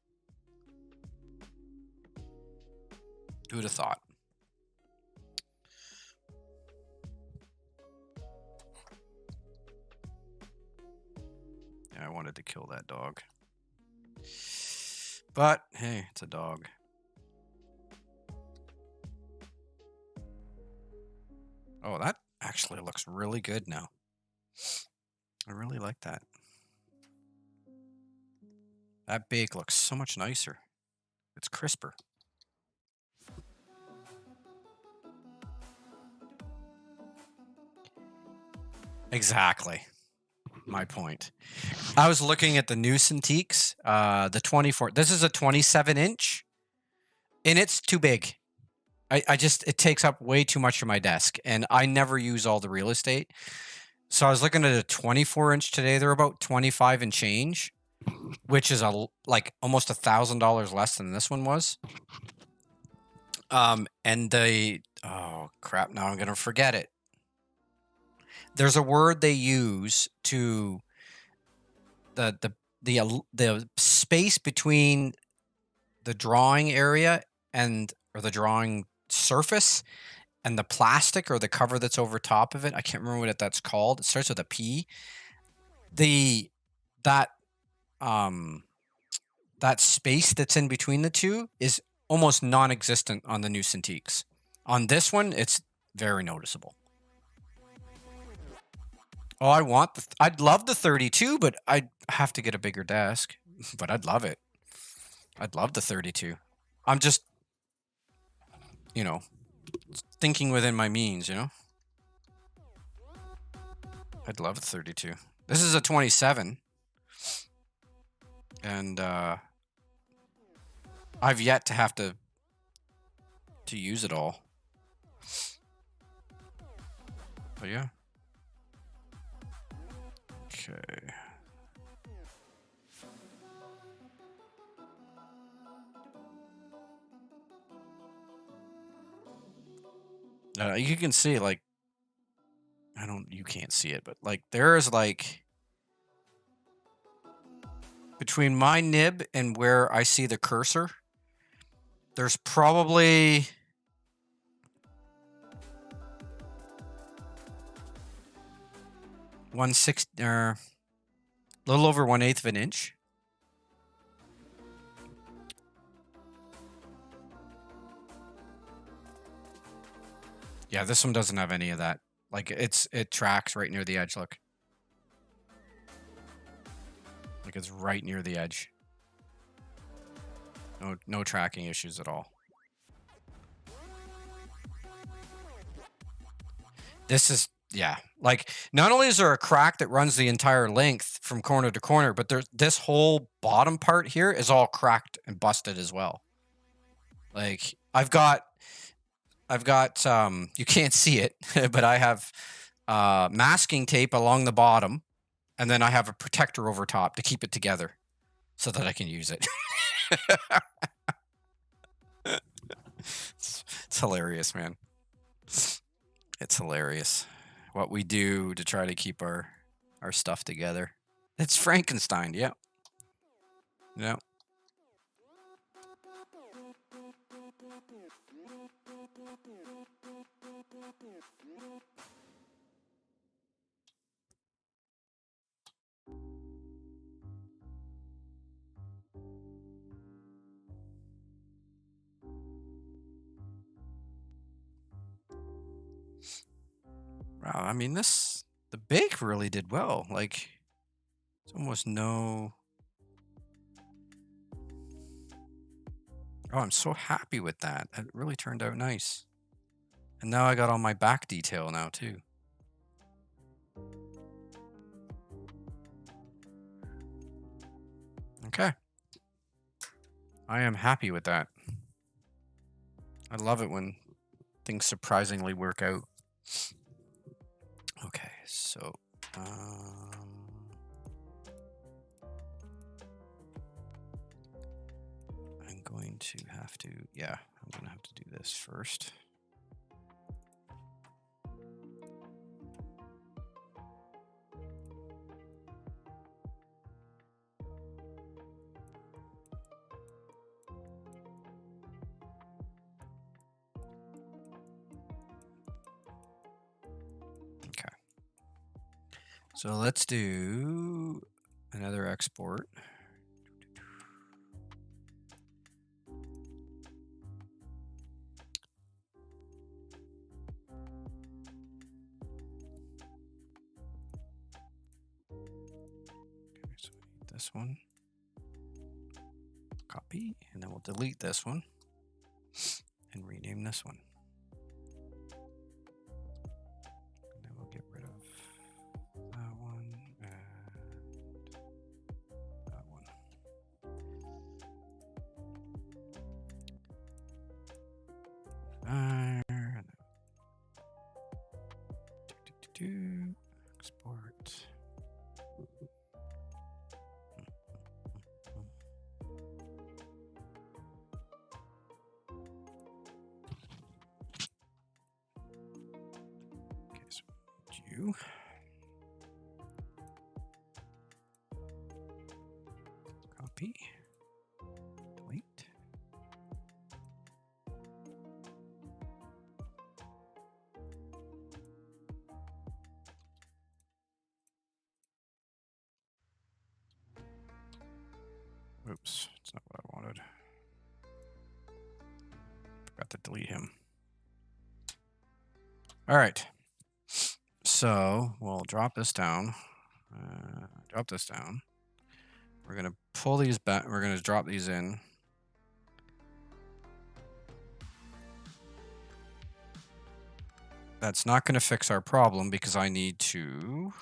Who'd have thought? Yeah, I wanted to kill that dog. But hey, it's a dog. Oh, that actually looks really good now. I really like that. That bake looks so much nicer. It's crisper. Exactly. My point. I was looking at the new Cintiqs, the 24. This is a 27-inch, and it's too big. I just, it takes up way too much of my desk, and I never use all the real estate. So I was looking at a 24-inch today. They're about 25 and change, which is like almost $1,000 less than this one was. And they, oh crap, now I'm gonna forget it. There's a word they use to the space between the drawing area or the drawing surface and the plastic or the cover that's over top of it. I can't remember what that's called. It starts with a P. That space that's in between the two is almost non-existent on the new Cintiqs. On this one, it's very noticeable. Oh, I'd love the 32, but I'd have to get a bigger desk. But I'd love it. I'd love the 32. I'm just, thinking within my means, I'd love the 32. This is a 27. And I've yet to have to use it all. But yeah. Okay. You can see, like, you can't see it, but like there is like between my nib and where I see the cursor, there's probably a little over 1/8 of an inch. Yeah, this one doesn't have any of that. Like it tracks right near the edge. Look, like it's right near the edge. No tracking issues at all. This is, yeah, like not only is there a crack that runs the entire length from corner to corner, but there's this whole bottom part here is all cracked and busted as well. Like I've got you can't see it, but I have masking tape along the bottom, and then I have a protector over top to keep it together so that I can use it. It's hilarious, man. It's hilarious what we do to try to keep our stuff together. It's Frankenstein, yeah. Yeah. Wow, I mean, the bake really did well. Like, it's almost no. Oh, I'm so happy with that. It really turned out nice. And now I got all my back detail now too. Okay. I am happy with that. I love it when things surprisingly work out. Okay, so I'm going to have to, yeah, I'm going to have to do this first. Okay. So let's do another export. Okay, so we need this one. Copy, and then we'll delete this one and rename this one. And then we'll get rid of that one and that one. Export. Okay, so you. Copy. Delete. Oops, that's not what I wanted. Forgot to delete him. All right. So we'll drop this down. Drop this down. We're going to pull these back. We're going to drop these in. That's not going to fix our problem because I need to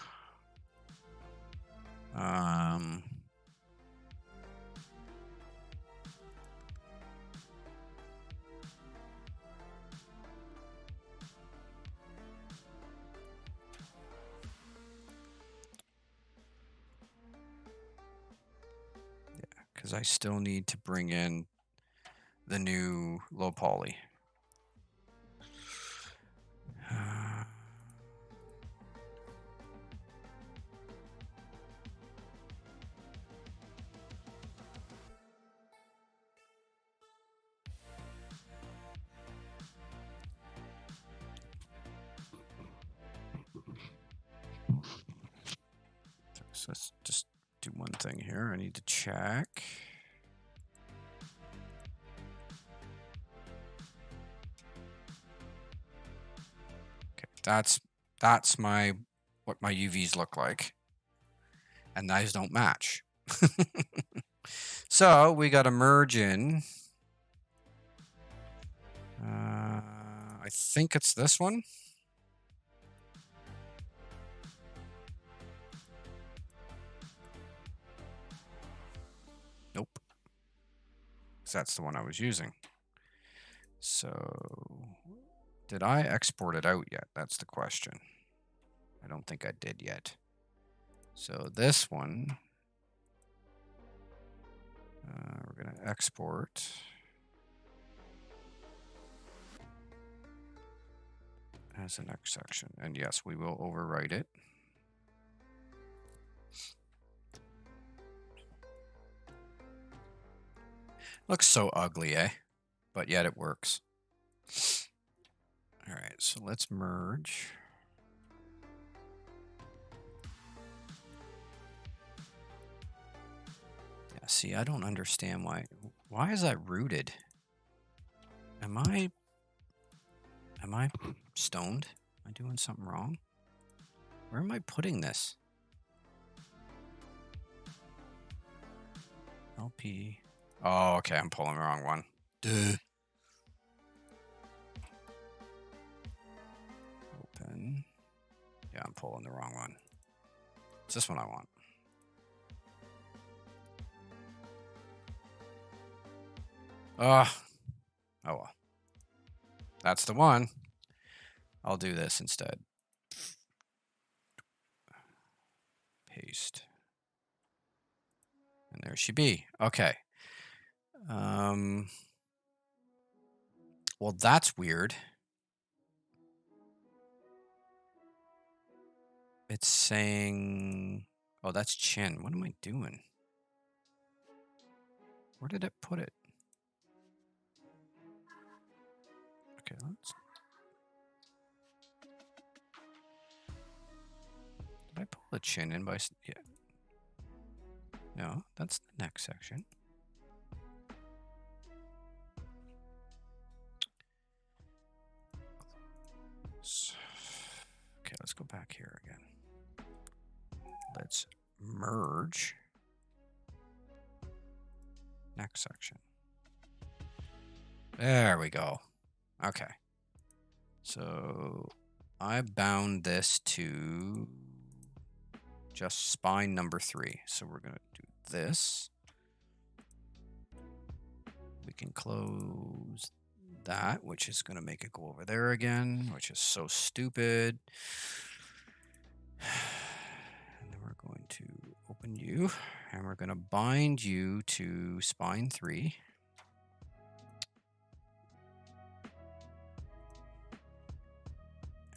because I still need to bring in the new low poly. So let's just do one thing here. I need to check. Okay, that's what my UVs look like. And those don't match. So we got to merge in. I think it's this one. Nope. That's the one I was using. So did I export it out yet? That's the question. I don't think I did yet. So this one, we're going to export. As the next section. And yes, we will overwrite it. Looks so ugly, eh? But yet it works. All right, so let's merge. Yeah, see, I don't understand why is that rooted? Am I stoned? Am I doing something wrong? Where am I putting this? LP. Oh, okay. I'm pulling the wrong one. Duh. Open. Yeah, I'm pulling the wrong one. It's this one I want. Oh well. That's the one. I'll do this instead. Paste. And there she be. Okay. Well, that's weird. It's saying, oh, that's chin. What am I doing? Where did it put it? Okay, let's. Did I pull the chin in by? Yeah. No, that's the neck section. Okay, let's go back here again. Let's merge neck section. There we go. Okay. So I bound this to just spine number 3. So we're going to do this. We can close that, which is going to make it go over there again, which is so stupid. And then we're going to open you, and we're going to bind you to spine 3.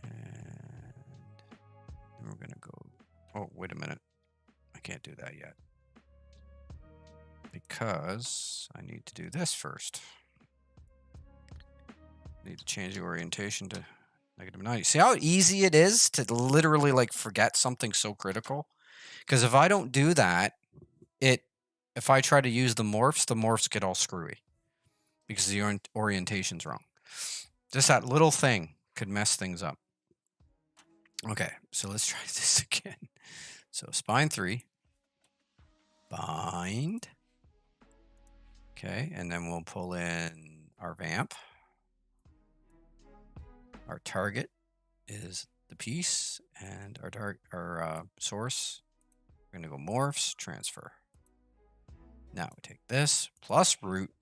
And then we're going to go, oh, wait a minute. I can't do that yet, because I need to do this first. I need to change the orientation to -90. See how easy it is to literally like forget something so critical? Because if I don't do that, if I try to use the morphs get all screwy because the orientation's wrong. Just that little thing could mess things up. Okay, so let's try this again. So spine 3, bind. Okay, and then we'll pull in our vamp. Our target is the piece, and our source. We're gonna go morphs, transfer. Now we take this plus root,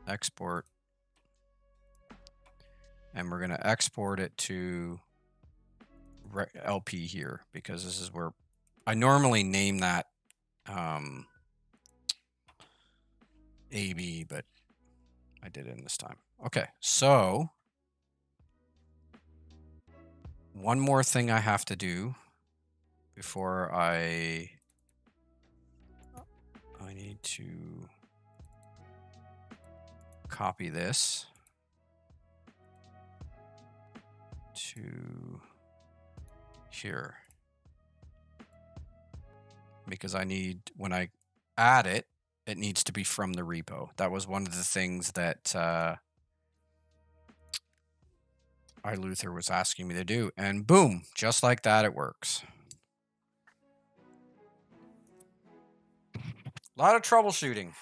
export, and we're gonna export it to LP here, because this is where I normally name that AB, but I did it in this time. Okay, so one more thing I have to do before I need to copy this to here, because I need, when I add it, it needs to be from the repo. That was one of the things that Luther was asking me to do, and boom, just like that, it works. A lot of troubleshooting.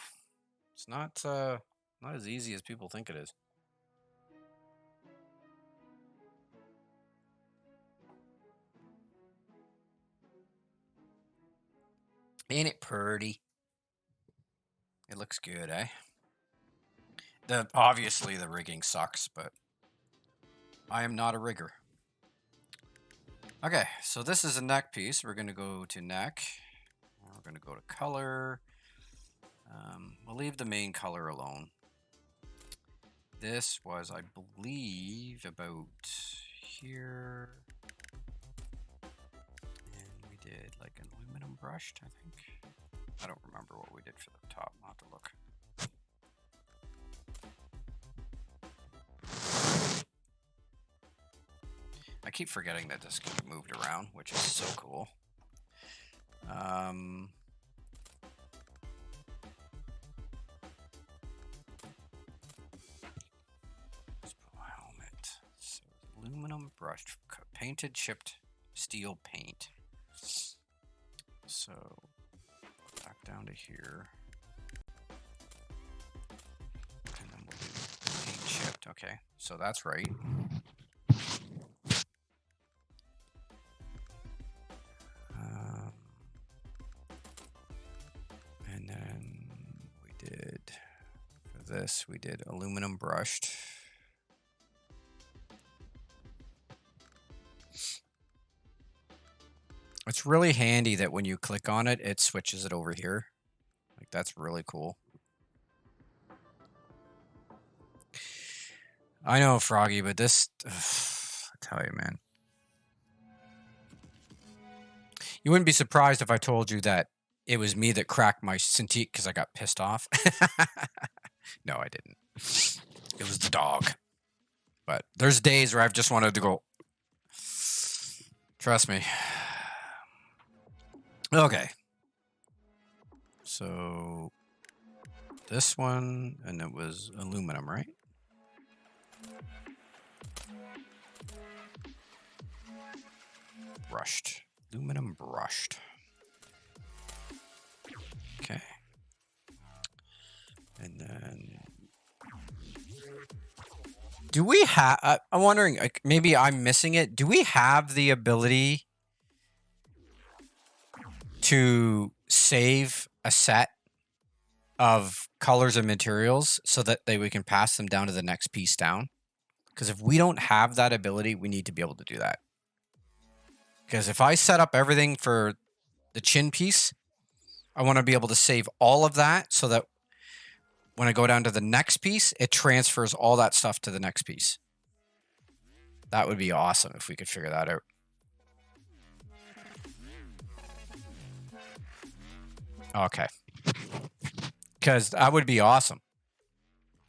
It's not as easy as people think it is. Ain't it pretty? It looks good, eh? Obviously the rigging sucks, but I am not a rigger. Okay, so this is a neck piece. We're going to go to neck. We're going to go to color. We'll leave the main color alone. This was, I believe, about here. And we did like an aluminum brushed, I think. I don't remember what we did for the top. I'll have to look. I keep forgetting that this can be moved around, which is so cool. Let's put my helmet. So Aluminum brushed, painted, chipped steel paint. So back down to here. And then we'll do paint chipped. Okay, so that's right. And then we did, for this, we did aluminum brushed. It's really handy that when you click on it, it switches it over here. Like, that's really cool. I know, Froggy, but this, I tell you, man. You wouldn't be surprised if I told you that it was me that cracked my Cintiq because I got pissed off. No, I didn't. It was the dog. But there's days where I've just wanted to go. Trust me. Okay. So this one, and it was aluminum, right? Brushed. Aluminum brushed. Okay. And then do we have, I'm wondering, like, maybe I'm missing it. Do we have the ability to save a set of colors and materials so that we can pass them down to the next piece down? Because if we don't have that ability, we need to be able to do that. Because if I set up everything for the chin piece, I want to be able to save all of that so that when I go down to the next piece, it transfers all that stuff to the next piece. That would be awesome if we could figure that out. Okay. Because that would be awesome.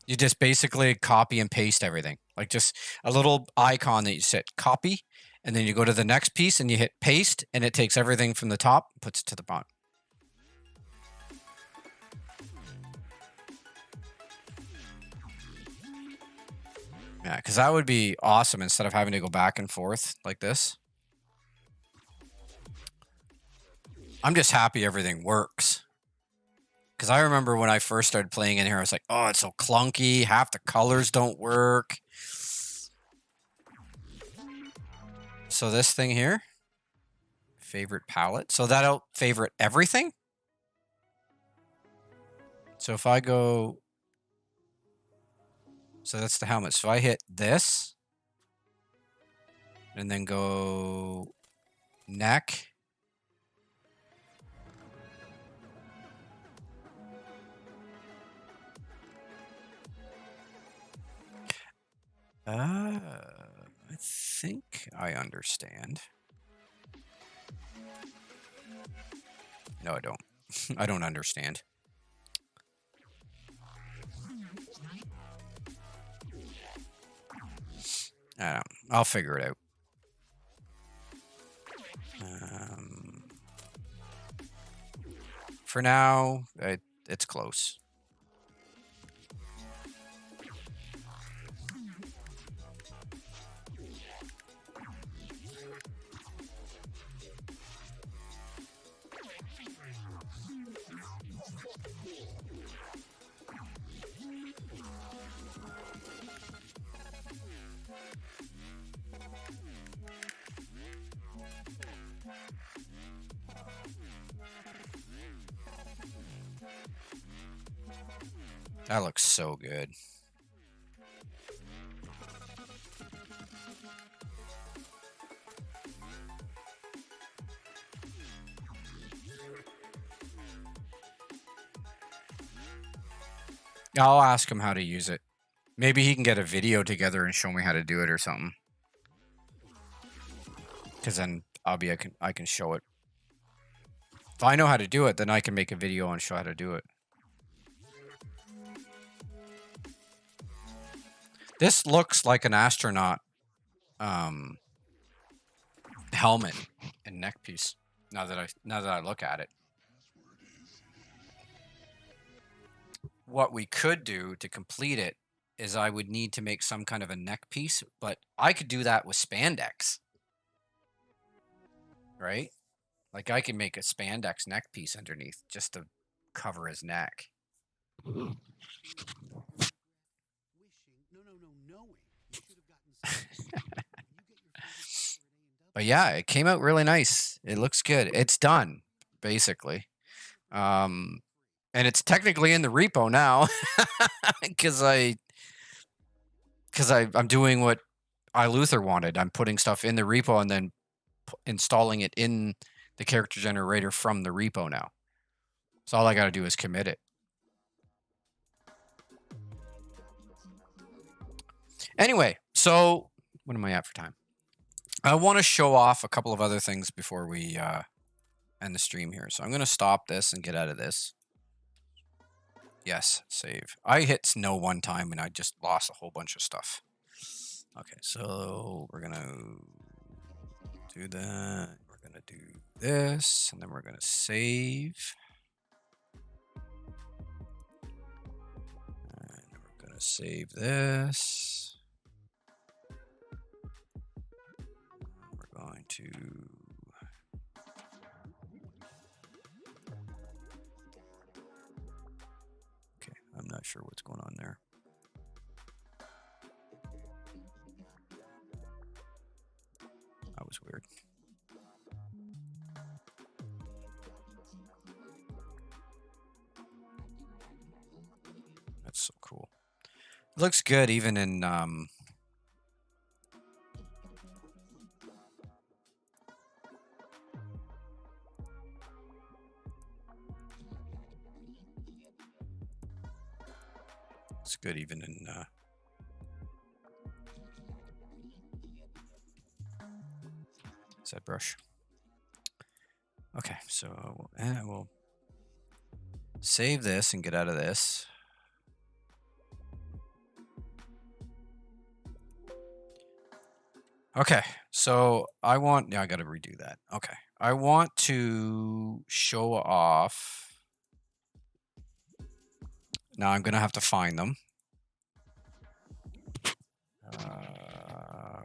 You just basically copy and paste everything. Like just a little icon that you set copy, and then you go to the next piece and you hit paste, and it takes everything from the top and puts it to the bottom. Yeah, because that would be awesome instead of having to go back and forth like this. I'm just happy everything works. Because I remember when I first started playing in here, I was like, oh, it's so clunky. Half the colors don't work. So this thing here, favorite palette. So that'll favorite everything. So if I go, so that's the helmet. So I hit this and then go neck. I think I understand. No, I don't. I don't understand. I don't know. I'll figure it out. For now, it's close. That looks so good. I'll ask him how to use it. Maybe he can get a video together and show me how to do it or something. Because then I can show it. If I know how to do it, then I can make a video and show how to do it. This looks like an astronaut helmet and neck piece. Now that I look at it. What we could do to complete it is I would need to make some kind of a neck piece, but I could do that with spandex, right? Like I could make a spandex neck piece underneath just to cover his neck. But yeah, it came out really nice. It looks good. It's done, basically. And it's technically in the repo now because I'm doing what Luther wanted. I'm putting stuff in the repo and then installing it in the character generator from the repo now. So all I got to do is commit it. Anyway, so what am I at for time? I want to show off a couple of other things before we end the stream here. So I'm going to stop this and get out of this. Yes, save. I hit no one time and I just lost a whole bunch of stuff. Okay, so we're going to do that. We're going to do this, and then we're going to save. And we're going to save this. We're going to... Okay, I'm not sure what's going on there. That was weird. That's so cool. It looks good even in it's good even in ZBrush. Okay, so we'll save this and get out of this. Okay, so I want, yeah, I got to redo that. Okay, I want to show off. Now I'm going to have to find them.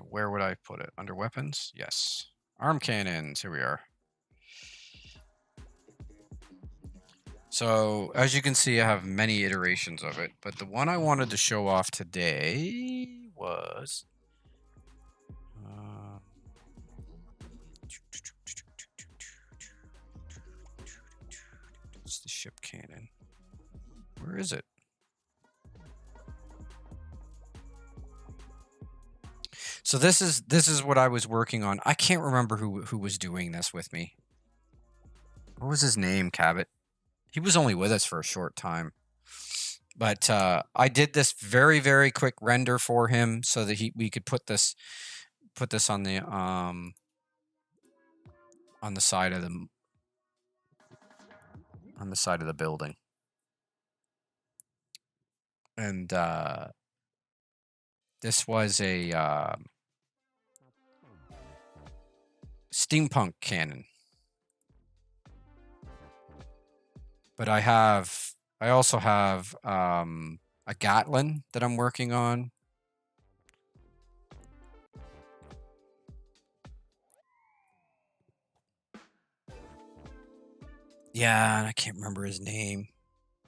Where would I put it? Under weapons? Yes. Arm cannons, here we are. So as you can see, I have many iterations of it, but the one I wanted to show off today was it's the ship cannon. Where is it? So this is what I was working on. I can't remember who was doing this with me. What was his name, Cabot? He was only with us for a short time. But I did this very, very quick render for him so that we could put this on the side of the building. And this was a steampunk cannon. But I also have a Gatlin that I'm working on. Yeah, and I can't remember his name.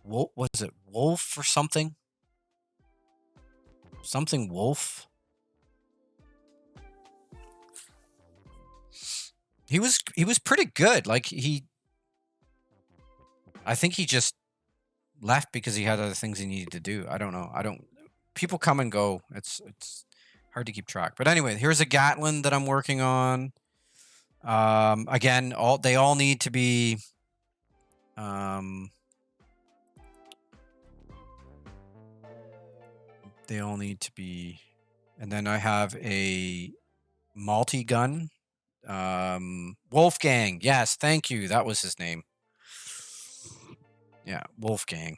Was it Wolf or something? Something Wolf? He was pretty good. Like I think he just left because he had other things he needed to do. I don't know. People come and go. It's hard to keep track. But anyway, here's a Gatlin that I'm working on. Again, they all need to be they all need to be, and then I have a multi-gun. Wolfgang. Yes, thank you. That was his name. Yeah, Wolfgang.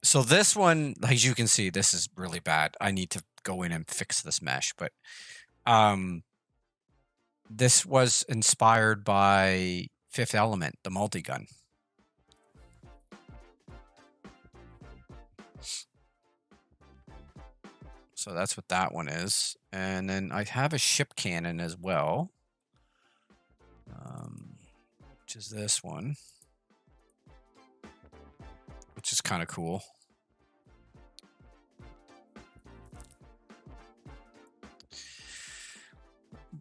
So this one, as you can see, this is really bad. I need to go in and fix this mesh, but this was inspired by Fifth Element, the multi-gun. So that's what that one is. And then I have a ship cannon as well, which is this one, which is kind of cool.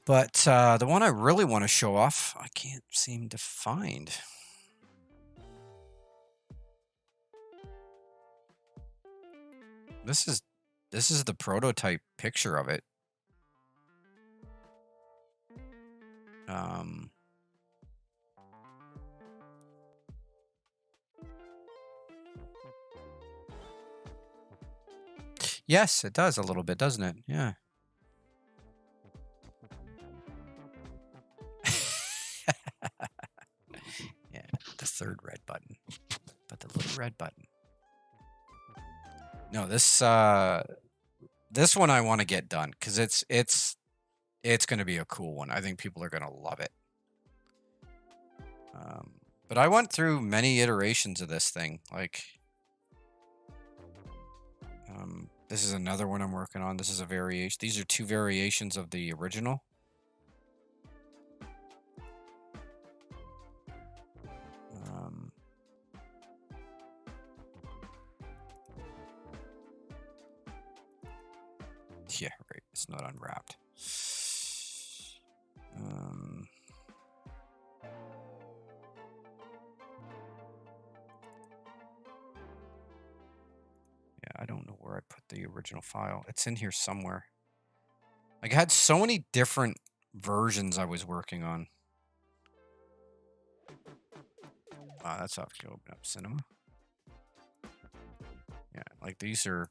But the one I really want to show off, I can't seem to find. This is the prototype picture of it. Yes, it does a little bit, doesn't it? Yeah. Yeah, the third red button, but the little red button. No, this one I want to get done because it's going to be a cool one. I think people are going to love it. But I went through many iterations of this thing. Like, this is another one I'm working on. This is a variation. These are two variations of the original. Yeah, right. It's not unwrapped. Yeah, I don't know where I put the original file. It's in here somewhere. Like, I had so many different versions I was working on. That's off to open up cinema. Yeah, like these are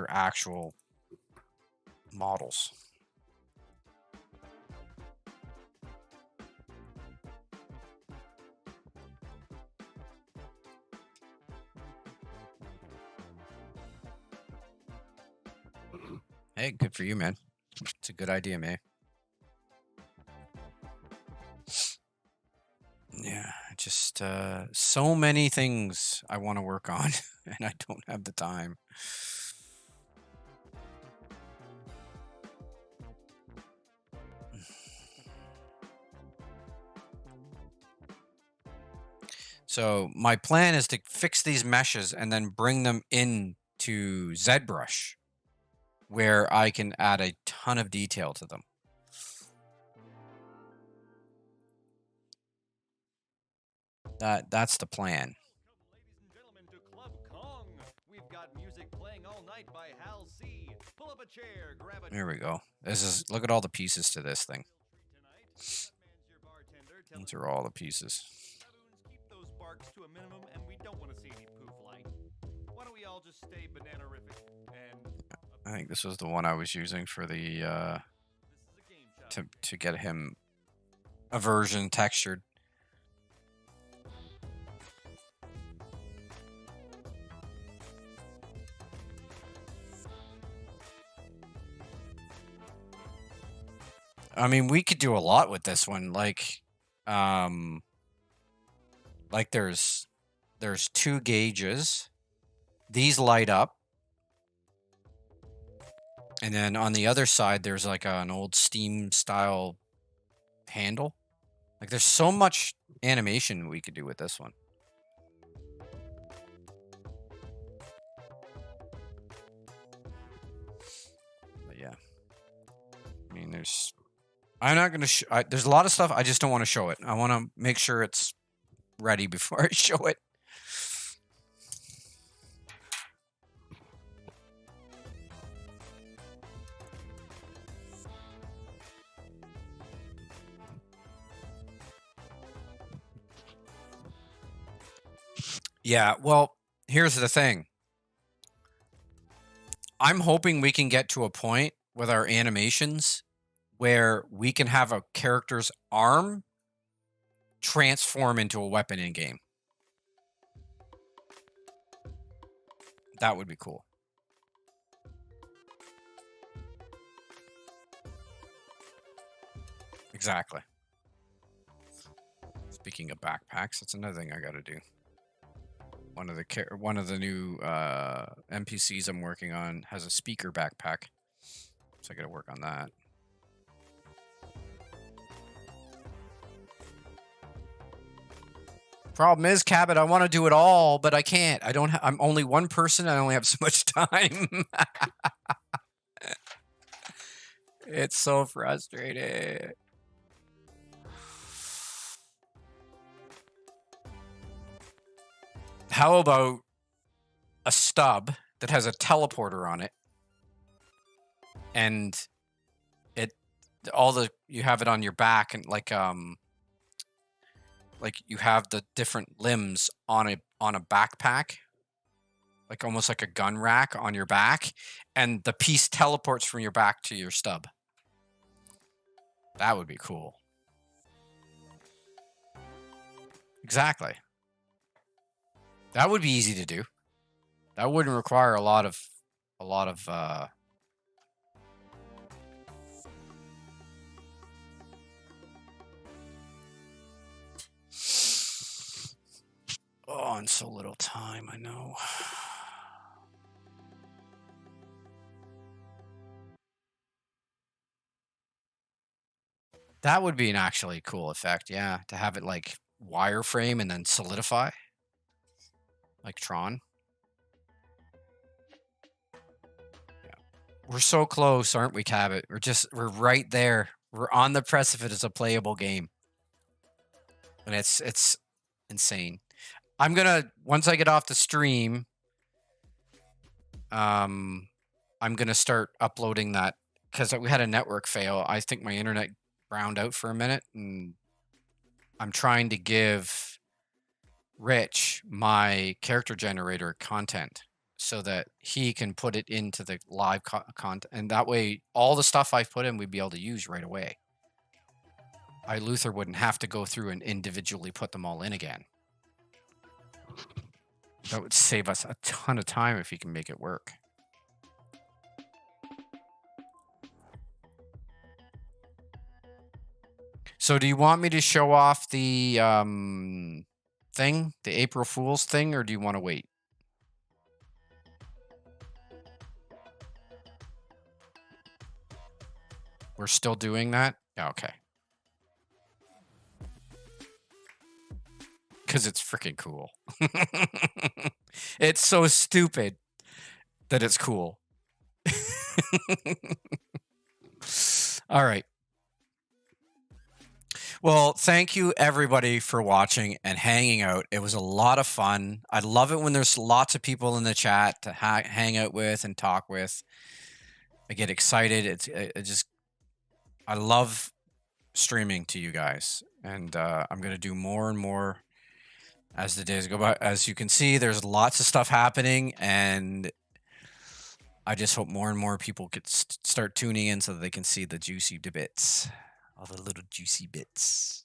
actual models. Hey, good for you, man. It's a good idea, man. Yeah, just so many things I want to work on, and I don't have the time. So my plan is to fix these meshes and then bring them into ZBrush, where I can add a ton of detail to them. That's the plan. Ladies and gentlemen, to Club Kong. We've got music playing all night by Hal C. Pull up a chair, grab a There we go. Look at all the pieces to this thing. These are all the pieces. Baboons, keep those barks to a minimum, and we don't want to see any poof light. Why don't we all just stay banana-rific and I think this was the one I was using for the this is a game shot. to get him a version textured. I mean, we could do a lot with this one. Like there's two gauges. These light up. And then on the other side, there's like an old Steam style handle. Like, there's so much animation we could do with this one. But yeah, I mean, I'm not gonna. There's a lot of stuff I just don't want to show it. I want to make sure it's ready before I show it. Yeah, well, here's the thing. I'm hoping we can get to a point with our animations where we can have a character's arm transform into a weapon in game. That would be cool. Exactly. Speaking of backpacks, that's another thing I got to do. One of the new NPCs I'm working on has a speaker backpack. I got to work on that. Problem is, Cabot, I want to do it all, but I can't. I don't. I'm only one person. I only have so much time. It's so frustrating. How about a stub that has a teleporter on it, and you have it on your back, and like you have the different limbs on a backpack, like almost like a gun rack on your back, and the piece teleports from your back to your stub. That would be cool. Exactly. That would be easy to do. That wouldn't require a lot of oh, and so little time, I know. That would be an actually cool effect, yeah, to have it like wireframe and then solidify, like Tron. Yeah. We're so close, aren't we, Cabot? We're right there. We're on the precipice of a playable game. And it's insane. I'm gonna once I get off the stream, I'm gonna start uploading that because we had a network fail. I think my internet browned out for a minute, and I'm trying to give Rich my character generator content so that he can put it into the live content, and that way all the stuff I've put in we'd be able to use right away. Luther wouldn't have to go through and individually put them all in again. That would save us a ton of time if he can make it work. So do you want me to show off the thing, the April Fool's thing, or do you want to wait? We're still doing that? Okay. Because it's freaking cool. It's so stupid that it's cool. All right. Well, thank you everybody for watching and hanging out. It was a lot of fun. I love it when there's lots of people in the chat to hang out with and talk with. I get excited. I love streaming to you guys, and I'm gonna do more and more as the days go by. As you can see, there's lots of stuff happening, and I just hope more and more people could start tuning in so that they can see the juicy bits, all the little juicy bits.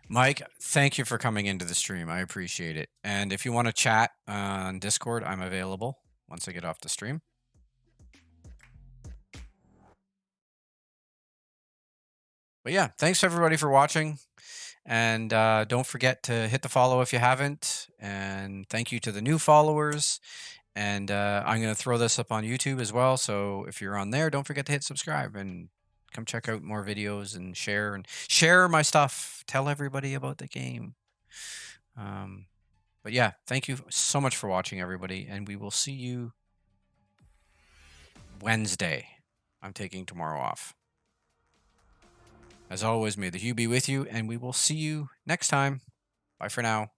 Mike, thank you for coming into the stream. I appreciate it. And if you want to chat on Discord, I'm available once I get off the stream. But yeah, thanks everybody for watching. And don't forget to hit the follow if you haven't. And thank you to the new followers. And I'm going to throw this up on YouTube as well. So if you're on there, don't forget to hit subscribe and come check out more videos and share my stuff. Tell everybody about the game. But yeah, thank you so much for watching, everybody. And we will see you Wednesday. I'm taking tomorrow off. As always, may the hue be with you, and we will see you next time. Bye for now.